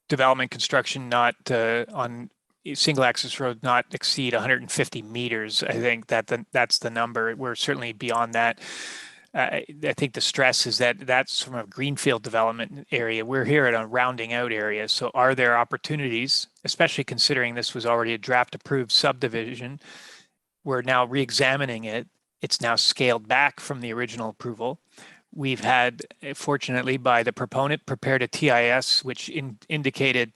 development construction not on single access road not exceed 150 meters. I think that's the number. We're certainly beyond that. I think the stress is that that's from a greenfield development area. We're here at a rounding out area. So are there opportunities, especially considering this was already a draft approved subdivision? We're now re-examining it. It's now scaled back from the original approval. We've had, fortunately, by the proponent, prepared a TIS, which indicated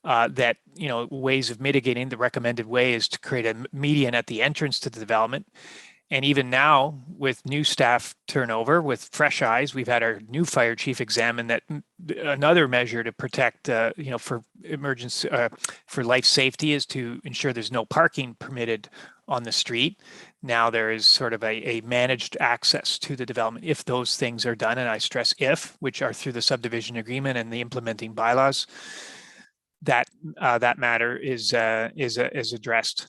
that, ways of mitigating. The recommended way is to create a median at the entrance to the development. And even now, with new staff turnover, with fresh eyes, we've had our new fire chief examine that another measure to protect, for emergency, for life safety is to ensure there's no parking permitted on the street. Now there is sort of a managed access to the development if those things are done, and I stress if, which are through the subdivision agreement and the implementing bylaws. That matter is addressed.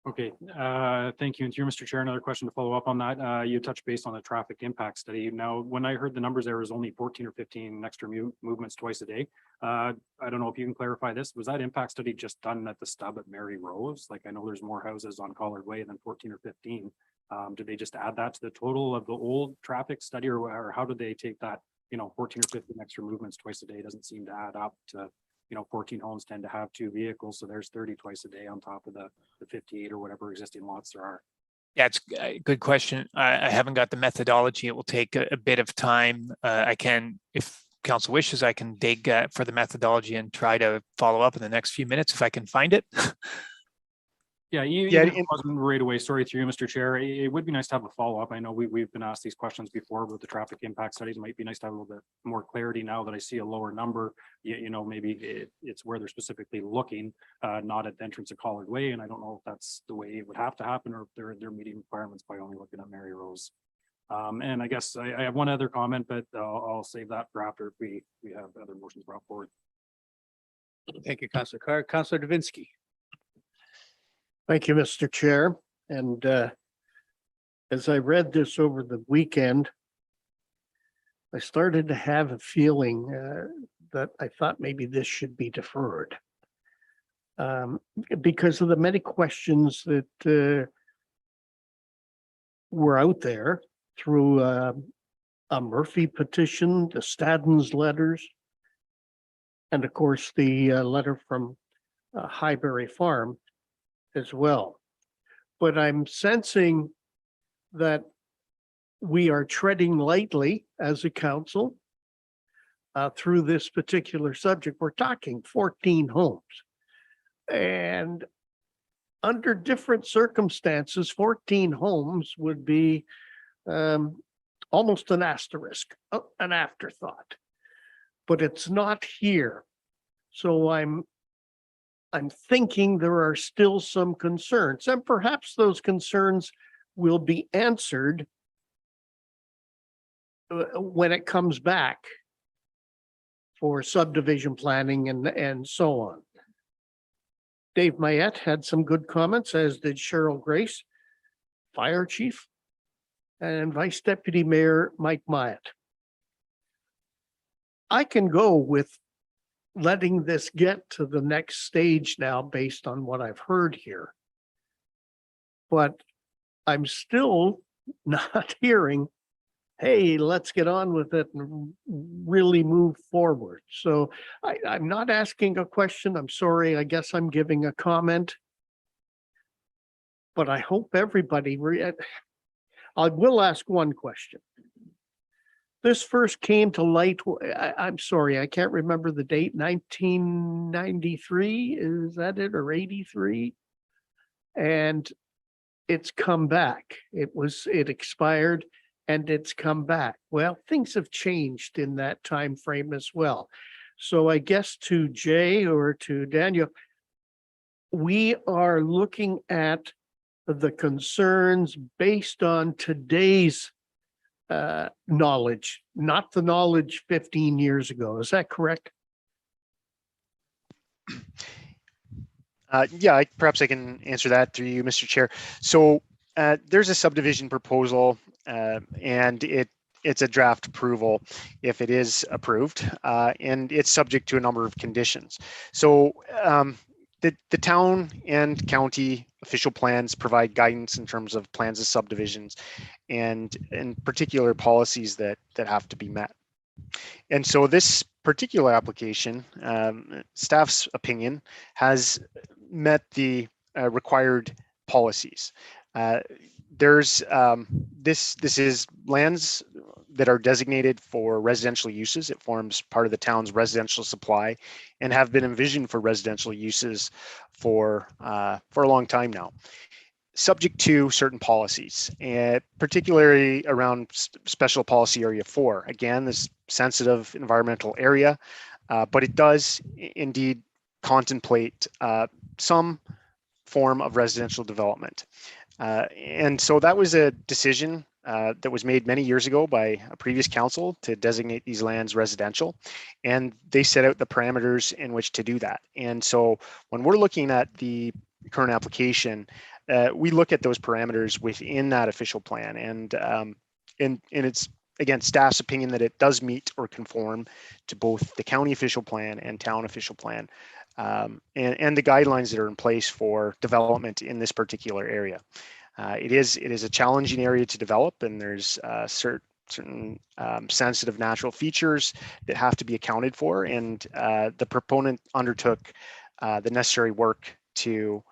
Okay, thank you. And through Mr. Chair, another question to follow up on that. You touched base on the traffic impact study. Now, when I heard the numbers, there was only 14 or 15 extra movements twice a day. I don't know if you can clarify this. Was that impact study just done at the stub at Mary Rose? Like, I know there's more houses on Collard Way than 14 or 15. Did they just add that to the total of the old traffic study, or how did they take that, 14 or 15 extra movements twice a day? Doesn't seem to add up to, 14 homes tend to have 2 vehicles. So there's 30 twice a day on top of the 58 or whatever existing lots there are. Yeah, it's a good question. I haven't got the methodology. It will take a bit of time. I can, if council wishes, I can dig for the methodology and try to follow up in the next few minutes if I can find it. Yeah, even if it wasn't right away. Sorry, through you, Mr. Chair. It would be nice to have a follow-up. I know we've been asked these questions before with the traffic impact studies. It might be nice to have a little bit more clarity now that I see a lower number. Maybe it's where they're specifically looking, not at the entrance of Collard Way. And I don't know if that's the way it would have to happen, or if they're meeting requirements by only looking at Mary Rose. And I guess I have one other comment, but I'll save that for after if we have other motions brought forward. Thank you, Councilor Carr. Councilor Davinsky. Thank you, Mr. Chair. And as I read this over the weekend, I started to have a feeling that I thought maybe this should be deferred because of the many questions that were out there through a Murphy petition, the Stadden's letters, and of course the letter from Highbury Farm as well. But I'm sensing that we are treading lightly as a council through this particular subject. We're talking 14 homes. And under different circumstances, 14 homes would be almost an asterisk, an afterthought. But it's not here. So I'm thinking there are still some concerns, and perhaps those concerns will be answered when it comes back for subdivision planning and so on. Dave Mayette had some good comments, as did Cheryl Grace, Fire Chief, and Vice Deputy Mayor Mike Myatt. I can go with letting this get to the next stage now based on what I've heard here. But I'm still not hearing, hey, let's get on with it and really move forward. So I'm not asking a question. I'm sorry. I guess I'm giving a comment. But I hope everybody, I will ask one question. This first came to light, I'm sorry, I can't remember the date, 1993, is that it, or 83? And it's come back. It expired and it's come back. Well, things have changed in that time frame as well. So I guess to Jay or to Daniel, we are looking at the concerns based on today's knowledge, not the knowledge 15 years ago. Is that correct? Yeah, perhaps I can answer that through you, Mr. Chair. So there's a subdivision proposal and it's a draft approval if it is approved, and it's subject to a number of conditions. So the town and county official plans provide guidance in terms of plans of subdivisions and in particular policies that have to be met. And so this particular application, staff's opinion, has met the required policies. This is lands that are designated for residential uses. It forms part of the town's residential supply and have been envisioned for residential uses for a long time now, subject to certain policies, and particularly around special policy area 4. Again, this sensitive environmental area, but it does indeed contemplate some form of residential development. And so that was a decision that was made many years ago by a previous council to designate these lands residential, and they set out the parameters in which to do that. And so when we're looking at the current application, we look at those parameters within that official plan, and it's, again, staff's opinion that it does meet or conform to both the county official plan and town official plan, and the guidelines that are in place for development in this particular area. It is a challenging area to develop, and there's certain sensitive natural features that have to be accounted for, and the proponent undertook the necessary work to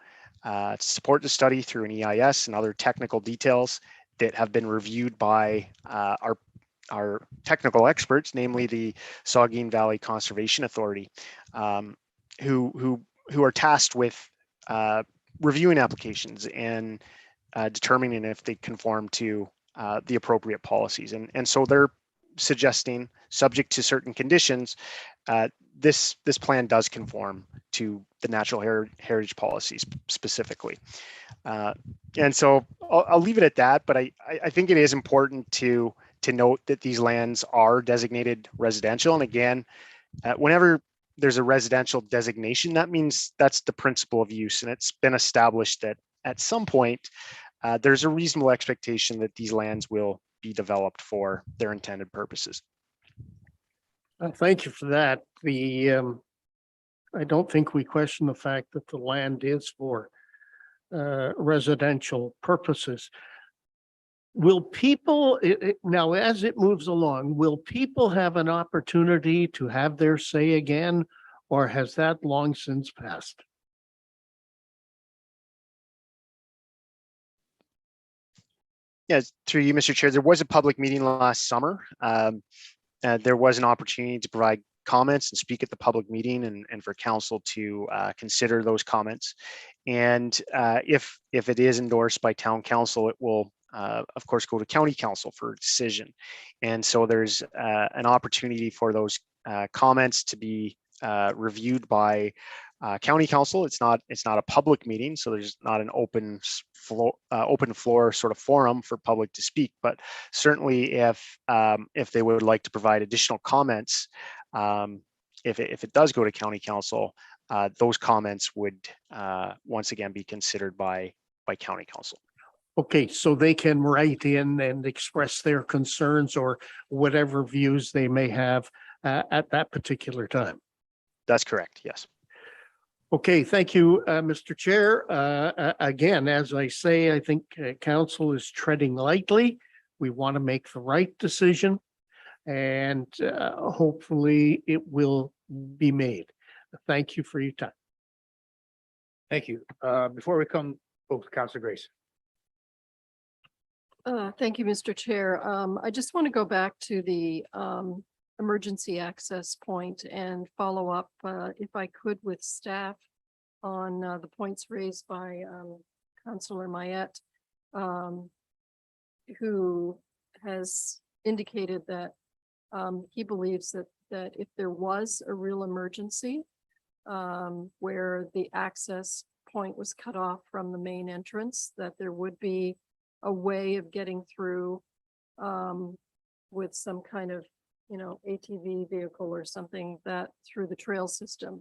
support the study through an EIS and other technical details that have been reviewed by our technical experts, namely the Saugeen Valley Conservation Authority, who are tasked with reviewing applications and determining if they conform to the appropriate policies. And so they're suggesting, subject to certain conditions, this plan does conform to the natural heritage policies specifically. And so I'll leave it at that, but I think it is important to note that these lands are designated residential. And again, whenever there's a residential designation, that means that's the principle of use. And it's been established that at some point, there's a reasonable expectation that these lands will be developed for their intended purposes. Thank you for that. I don't think we question the fact that the land is for residential purposes. Will people, now as it moves along, will people have an opportunity to have their say again, or has that long since passed? Yes, through you, Mr. Chair, there was a public meeting last summer. There was an opportunity to provide comments and speak at the public meeting, and for council to consider those comments. And if it is endorsed by town council, it will of course, go to county council for a decision. And so there's an opportunity for those comments to be reviewed by county council. It's not a public meeting, so there's not an open floor sort of forum for public to speak. But certainly, if they would like to provide additional comments, if it does go to county council, those comments would once again be considered by county council. Okay, so they can write in and express their concerns or whatever views they may have at that particular time. That's correct. Yes. Okay, thank you, Mr. Chair. Again, as I say, I think council is treading lightly. We want to make the right decision, and hopefully it will be made. Thank you for your time. Thank you. Before we come, Councilor Grace. Thank you, Mr. Chair. I just want to go back to the emergency access point and follow up, if I could, with staff on the points raised by Councillor Mayette, who has indicated that he believes that if there was a real emergency where the access point was cut off from the main entrance, that there would be a way of getting through with some kind of, ATV vehicle or something that through the trail system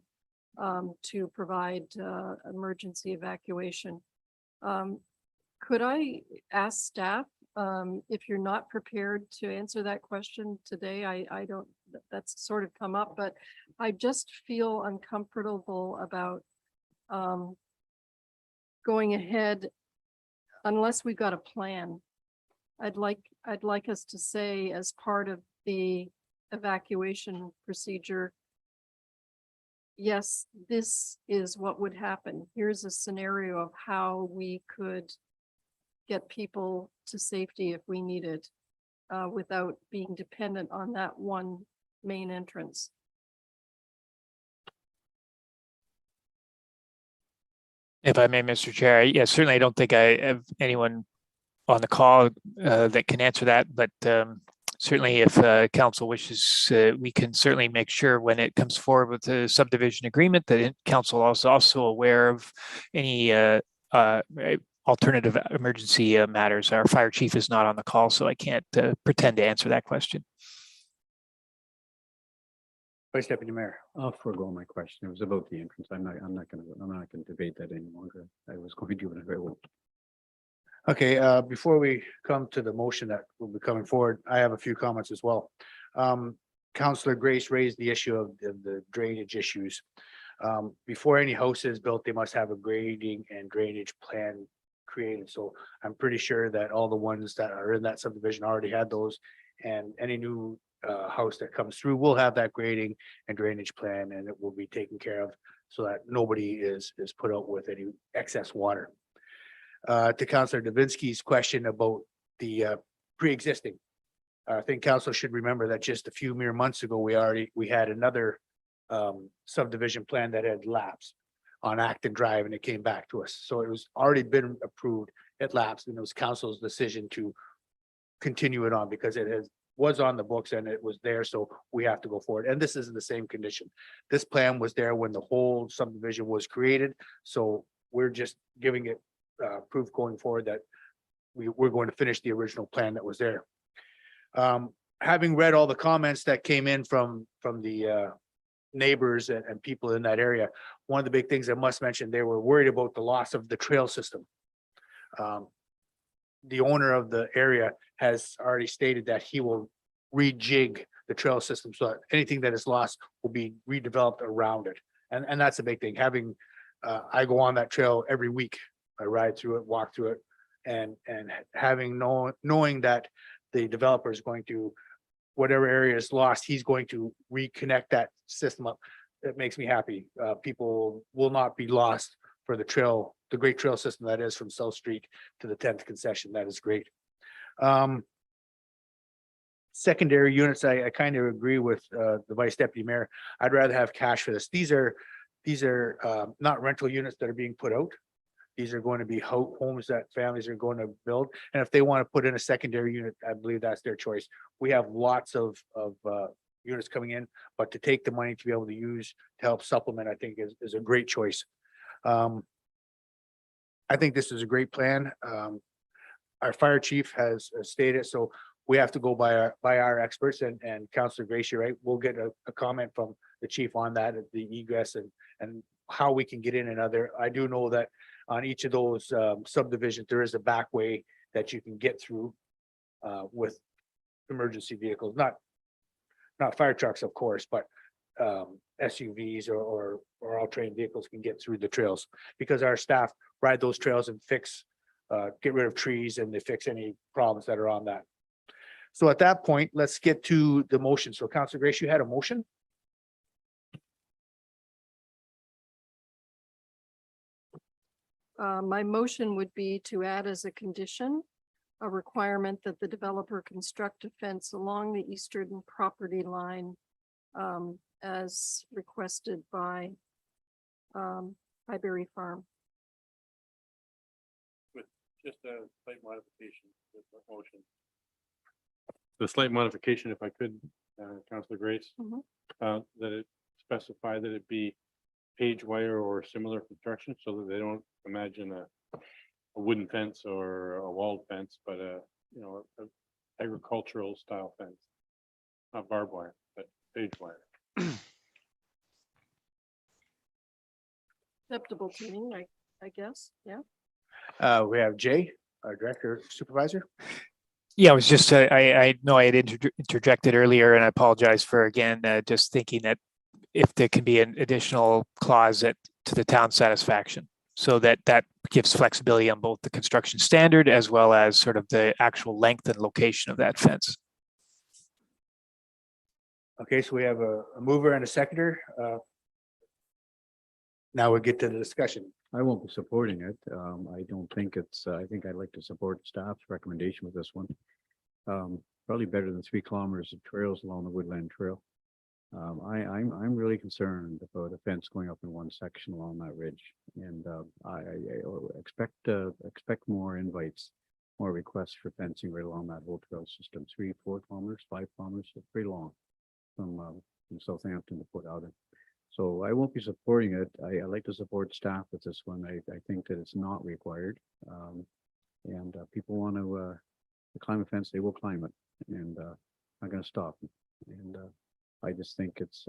to provide emergency evacuation. Could I ask staff, if you're not prepared to answer that question today, I don't, that's sort of come up, but I just feel uncomfortable about going ahead unless we've got a plan. I'd like us to say, as part of the evacuation procedure, yes, this is what would happen. Here's a scenario of how we could get people to safety if we needed, without being dependent on that one main entrance. If I may, Mr. Chair, yes, certainly I don't think I have anyone on the call that can answer that, but certainly if council wishes, we can certainly make sure when it comes forward with the subdivision agreement that council is also aware of any alternative emergency matters. Our fire chief is not on the call, so I can't pretend to answer that question. Vice Deputy Mayor. I'll forego my question. It was about the entrance. I'm not gonna debate that any longer. I was going to do it if I would. Okay, before we come to the motion that will be coming forward, I have a few comments as well. Councillor Grace raised the issue of the drainage issues. Before any house is built, they must have a grading and drainage plan created. So I'm pretty sure that all the ones that are in that subdivision already had those, and any new house that comes through will have that grading and drainage plan, and it will be taken care of so that nobody is put out with any excess water. To Councillor Davinsky's question about the pre-existing, I think council should remember that just a few mere months ago, we had another subdivision plan that had lapsed on Acton Drive, and it came back to us. So it was already been approved, it lapsed, and it was council's decision to continue it on because it was on the books and it was there, so we have to go forward. And this is in the same condition. This plan was there when the whole subdivision was created, so we're just giving it proof going forward that we're going to finish the original plan that was there. Having read all the comments that came in from the neighbors and people in that area, one of the big things I must mention, they were worried about the loss of the trail system. The owner of the area has already stated that he will rejig the trail system so that anything that is lost will be redeveloped around it. And that's a big thing. Having, I go on that trail every week. I ride through it, walk through it, and knowing that the developer is going to, whatever area is lost, he's going to reconnect that system up. It makes me happy. People will not be lost for the trail, the great trail system that is from South Street to the 10th concession. That is great. Secondary units, I kind of agree with the Vice Deputy Mayor. I'd rather have cash for this. These are not rental units that are being put out. These are going to be homes that families are going to build. And if they want to put in a secondary unit, I believe that's their choice. We have lots of units coming in, but to take the money to be able to use to help supplement, I think is a great choice. I think this is a great plan. Our fire chief has stated, so we have to go by our experts and Councillor Gracie, right? We'll get a comment from the chief on that, the egress and how we can get in and other. I do know that on each of those subdivisions, there is a back way that you can get through with emergency vehicles, not fire trucks, of course, but SUVs or all-terrain vehicles can get through the trails because our staff ride those trails and get rid of trees and they fix any problems that are on that. So at that point, let's get to the motion. So Councillor Grace, you had a motion? My motion would be to add as a condition a requirement that the developer construct a fence along the eastern property line as requested by Highbury Farm. With just a slight modification with the motion. The slight modification, if I could, Councillor Grace, that it specify that it be page wire or similar construction so that they don't imagine a wooden fence or a walled fence, but a agricultural style fence, not barbed wire, but page wire. Acceptable to me, I guess, yeah. We have Jay, our director supervisor. Yeah, I was just, I know I had interjected earlier and I apologize for again, just thinking that if there can be an additional clause to the town satisfaction. So that gives flexibility on both the construction standard as well as sort of the actual length and location of that fence. Okay, so we have a mover and a seconder. Now we'll get to the discussion. I won't be supporting it. I don't think I think I'd like to support staff's recommendation with this one. Probably better than 3 kilometers of trails along the Woodland Trail. I'm really concerned about a fence going up in one section along that ridge, and I expect more invites, more requests for fencing right along that whole trail system. 3, 4 kilometers, 5 kilometers, it's pretty long from Southampton to Port Alden. So I won't be supporting it. I like to support staff with this one. I think that it's not required, and people want to climb a fence, they will climb it, and not going to stop them. And I just think it's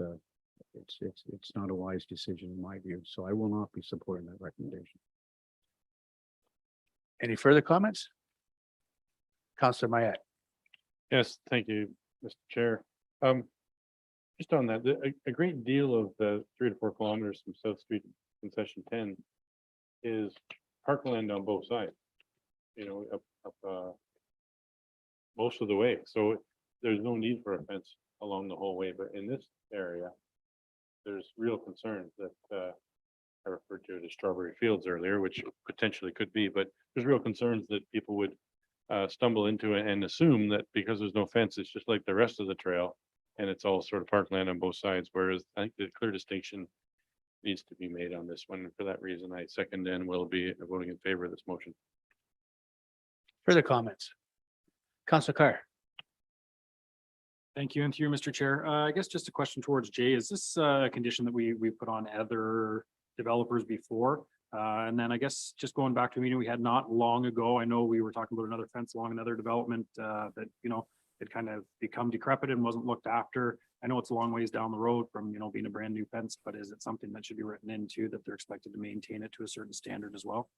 not a wise decision in my view, so I will not be supporting that recommendation. Any further comments? Councillor Mayette. Yes, thank you, Mr. Chair. Just on that, a great deal of the 3 to 4 kilometers from South Street concession 10 is parkland on both sides, up most of the way. So there's no need for a fence along the whole way, but in this area, there's real concerns that I referred to as Strawberry Fields earlier, which potentially could be, but there's real concerns that people would stumble into it and assume that because there's no fence, it's just like the rest of the trail and it's all sort of parkland on both sides, whereas I think the clear distinction needs to be made on this one. And for that reason, I second and will be voting in favor of this motion. Further comments? Councillor Carr. Thank you. And to you, Mr. Chair. I guess just a question towards Jay. Is this a condition that we put on other developers before? And then I guess just going back to a meeting we had not long ago, I know we were talking about another fence along another development that, had kind of become decrepit and wasn't looked after. I know it's a long ways down the road from, being a brand new fence, but is it something that should be written into that they're expected to maintain it to a certain standard as well?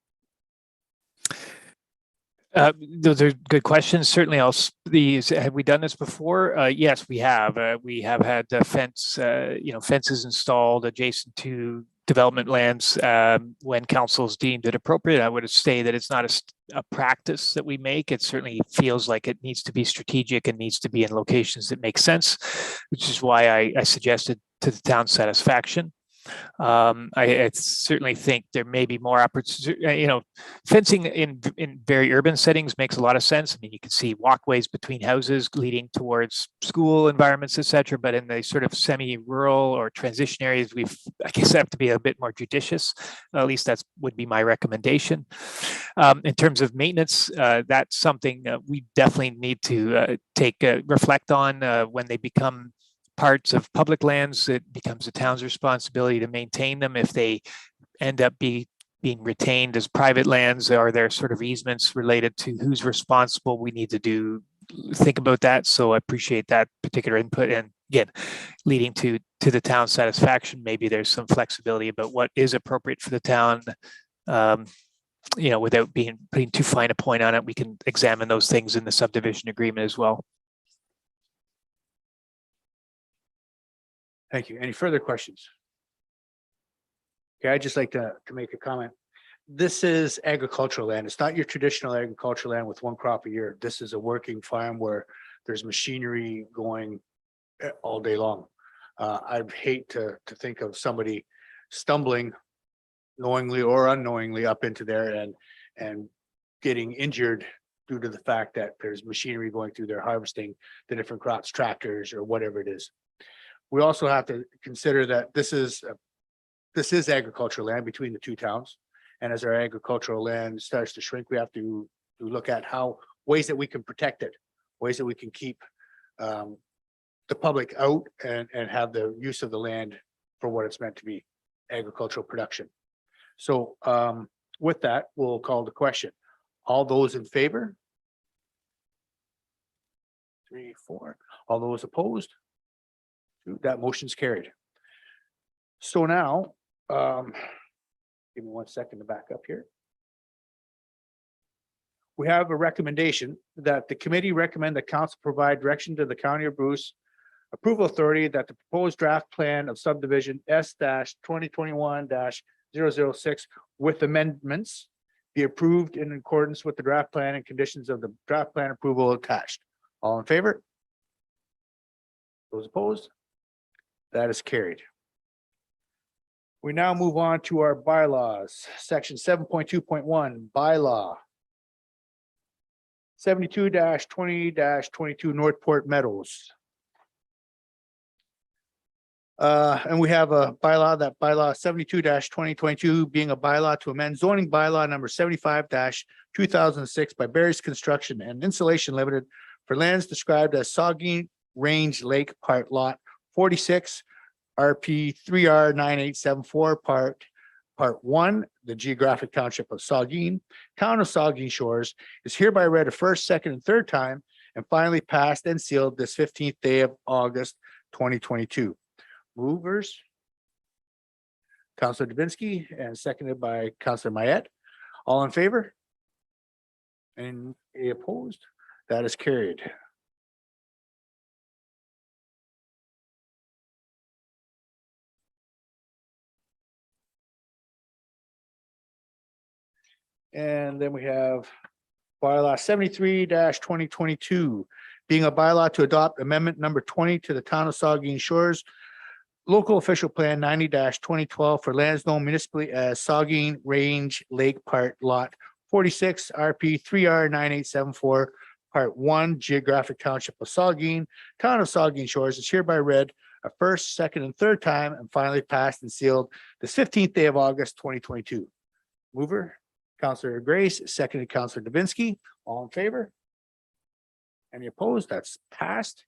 Those are good questions. Certainly, have we done this before? Yes, we have. We have had fences installed adjacent to development lands when council's deemed it appropriate. I would say that it's not a practice that we make. It certainly feels like it needs to be strategic and needs to be in locations that make sense, which is why I suggested to the town's satisfaction. I certainly think there may be more opportunity, fencing in very urban settings makes a lot of sense. I mean, you can see walkways between houses leading towards school environments, et cetera, but in the sort of semi-rural or transition areas, I guess, have to be a bit more judicious. At least that's would be my recommendation. In terms of maintenance, that's something we definitely need to reflect on when they become parts of public lands. It becomes the town's responsibility to maintain them. If they end up being retained as private lands, are there sort of easements related to who's responsible? We need to think about that. So I appreciate that particular input. And again, leading to the town's satisfaction, maybe there's some flexibility about what is appropriate for the town. Without putting too fine a point on it, we can examine those things in the subdivision agreement as well. Thank you. Any further questions? Okay, I'd just like to make a comment. This is agricultural land. It's not your traditional agricultural land with one crop a year. This is a working farm where there's machinery going all day long. I'd hate to think of somebody stumbling knowingly or unknowingly up into there and getting injured due to the fact that there's machinery going through there harvesting the different crops, tractors or whatever it is. We also have to consider that this is agricultural land between the two towns. And as our agricultural land starts to shrink, we have to look at ways that we can protect it, ways that we can keep the public out and have the use of the land for what it's meant to be, agricultural production. So with that, we'll call the question. All those in favor? 3, 4. All those opposed? 2. That motion's carried. So now, give me 1 second to back up here. We have a recommendation that the committee recommend that council provide direction to the County of Bruce Approval Authority that the proposed draft plan of subdivision S-2021-006 with amendments be approved in accordance with the draft plan and conditions of the draft plan approval attached. All in favor? Those opposed? That is carried. We now move on to our bylaws, section 7.2.1 bylaw. 72-20-22 Northport Meadows. And we have a bylaw, that bylaw 72-2022 being a bylaw to amend zoning bylaw number 75-2006 by Barry's Construction and Insulation Limited for lands described as Saugeen Range Lake Part Lot 46, RP 3R9874 Part 1, the geographic township of Saugeen, town of Saugeen Shores, is hereby read a first, second, and third time and finally passed and sealed this 15th day of August 2022. Movers, Councilor Dubinsky, and seconded by Councilor Mayette. All in favor? And opposed? That is carried. And then we have bylaw 73-2022, being a bylaw to adopt amendment number 20 to the town of Saugeen Shores local official plan 90-2012 for lands known municipally as Saugeen Range Lake Part Lot 46, RP 3R9874 Part 1, geographic township of Saugeen, town of Saugeen Shores, is hereby read a first, second, and third time and finally passed and sealed this 15th day of August 2022. Mover, Councilor Grace, seconded Councilor Dubinsky. All in favor? Any opposed? That's passed.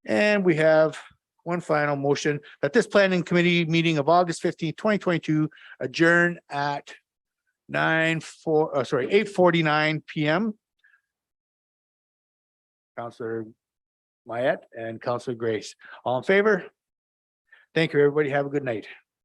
And we have one final motion that this planning committee meeting of August 15th, 2022 adjourn at 8:49 p.m. Councilor Mayette and Councilor Grace. All in favor? Thank you, everybody. Have a good night.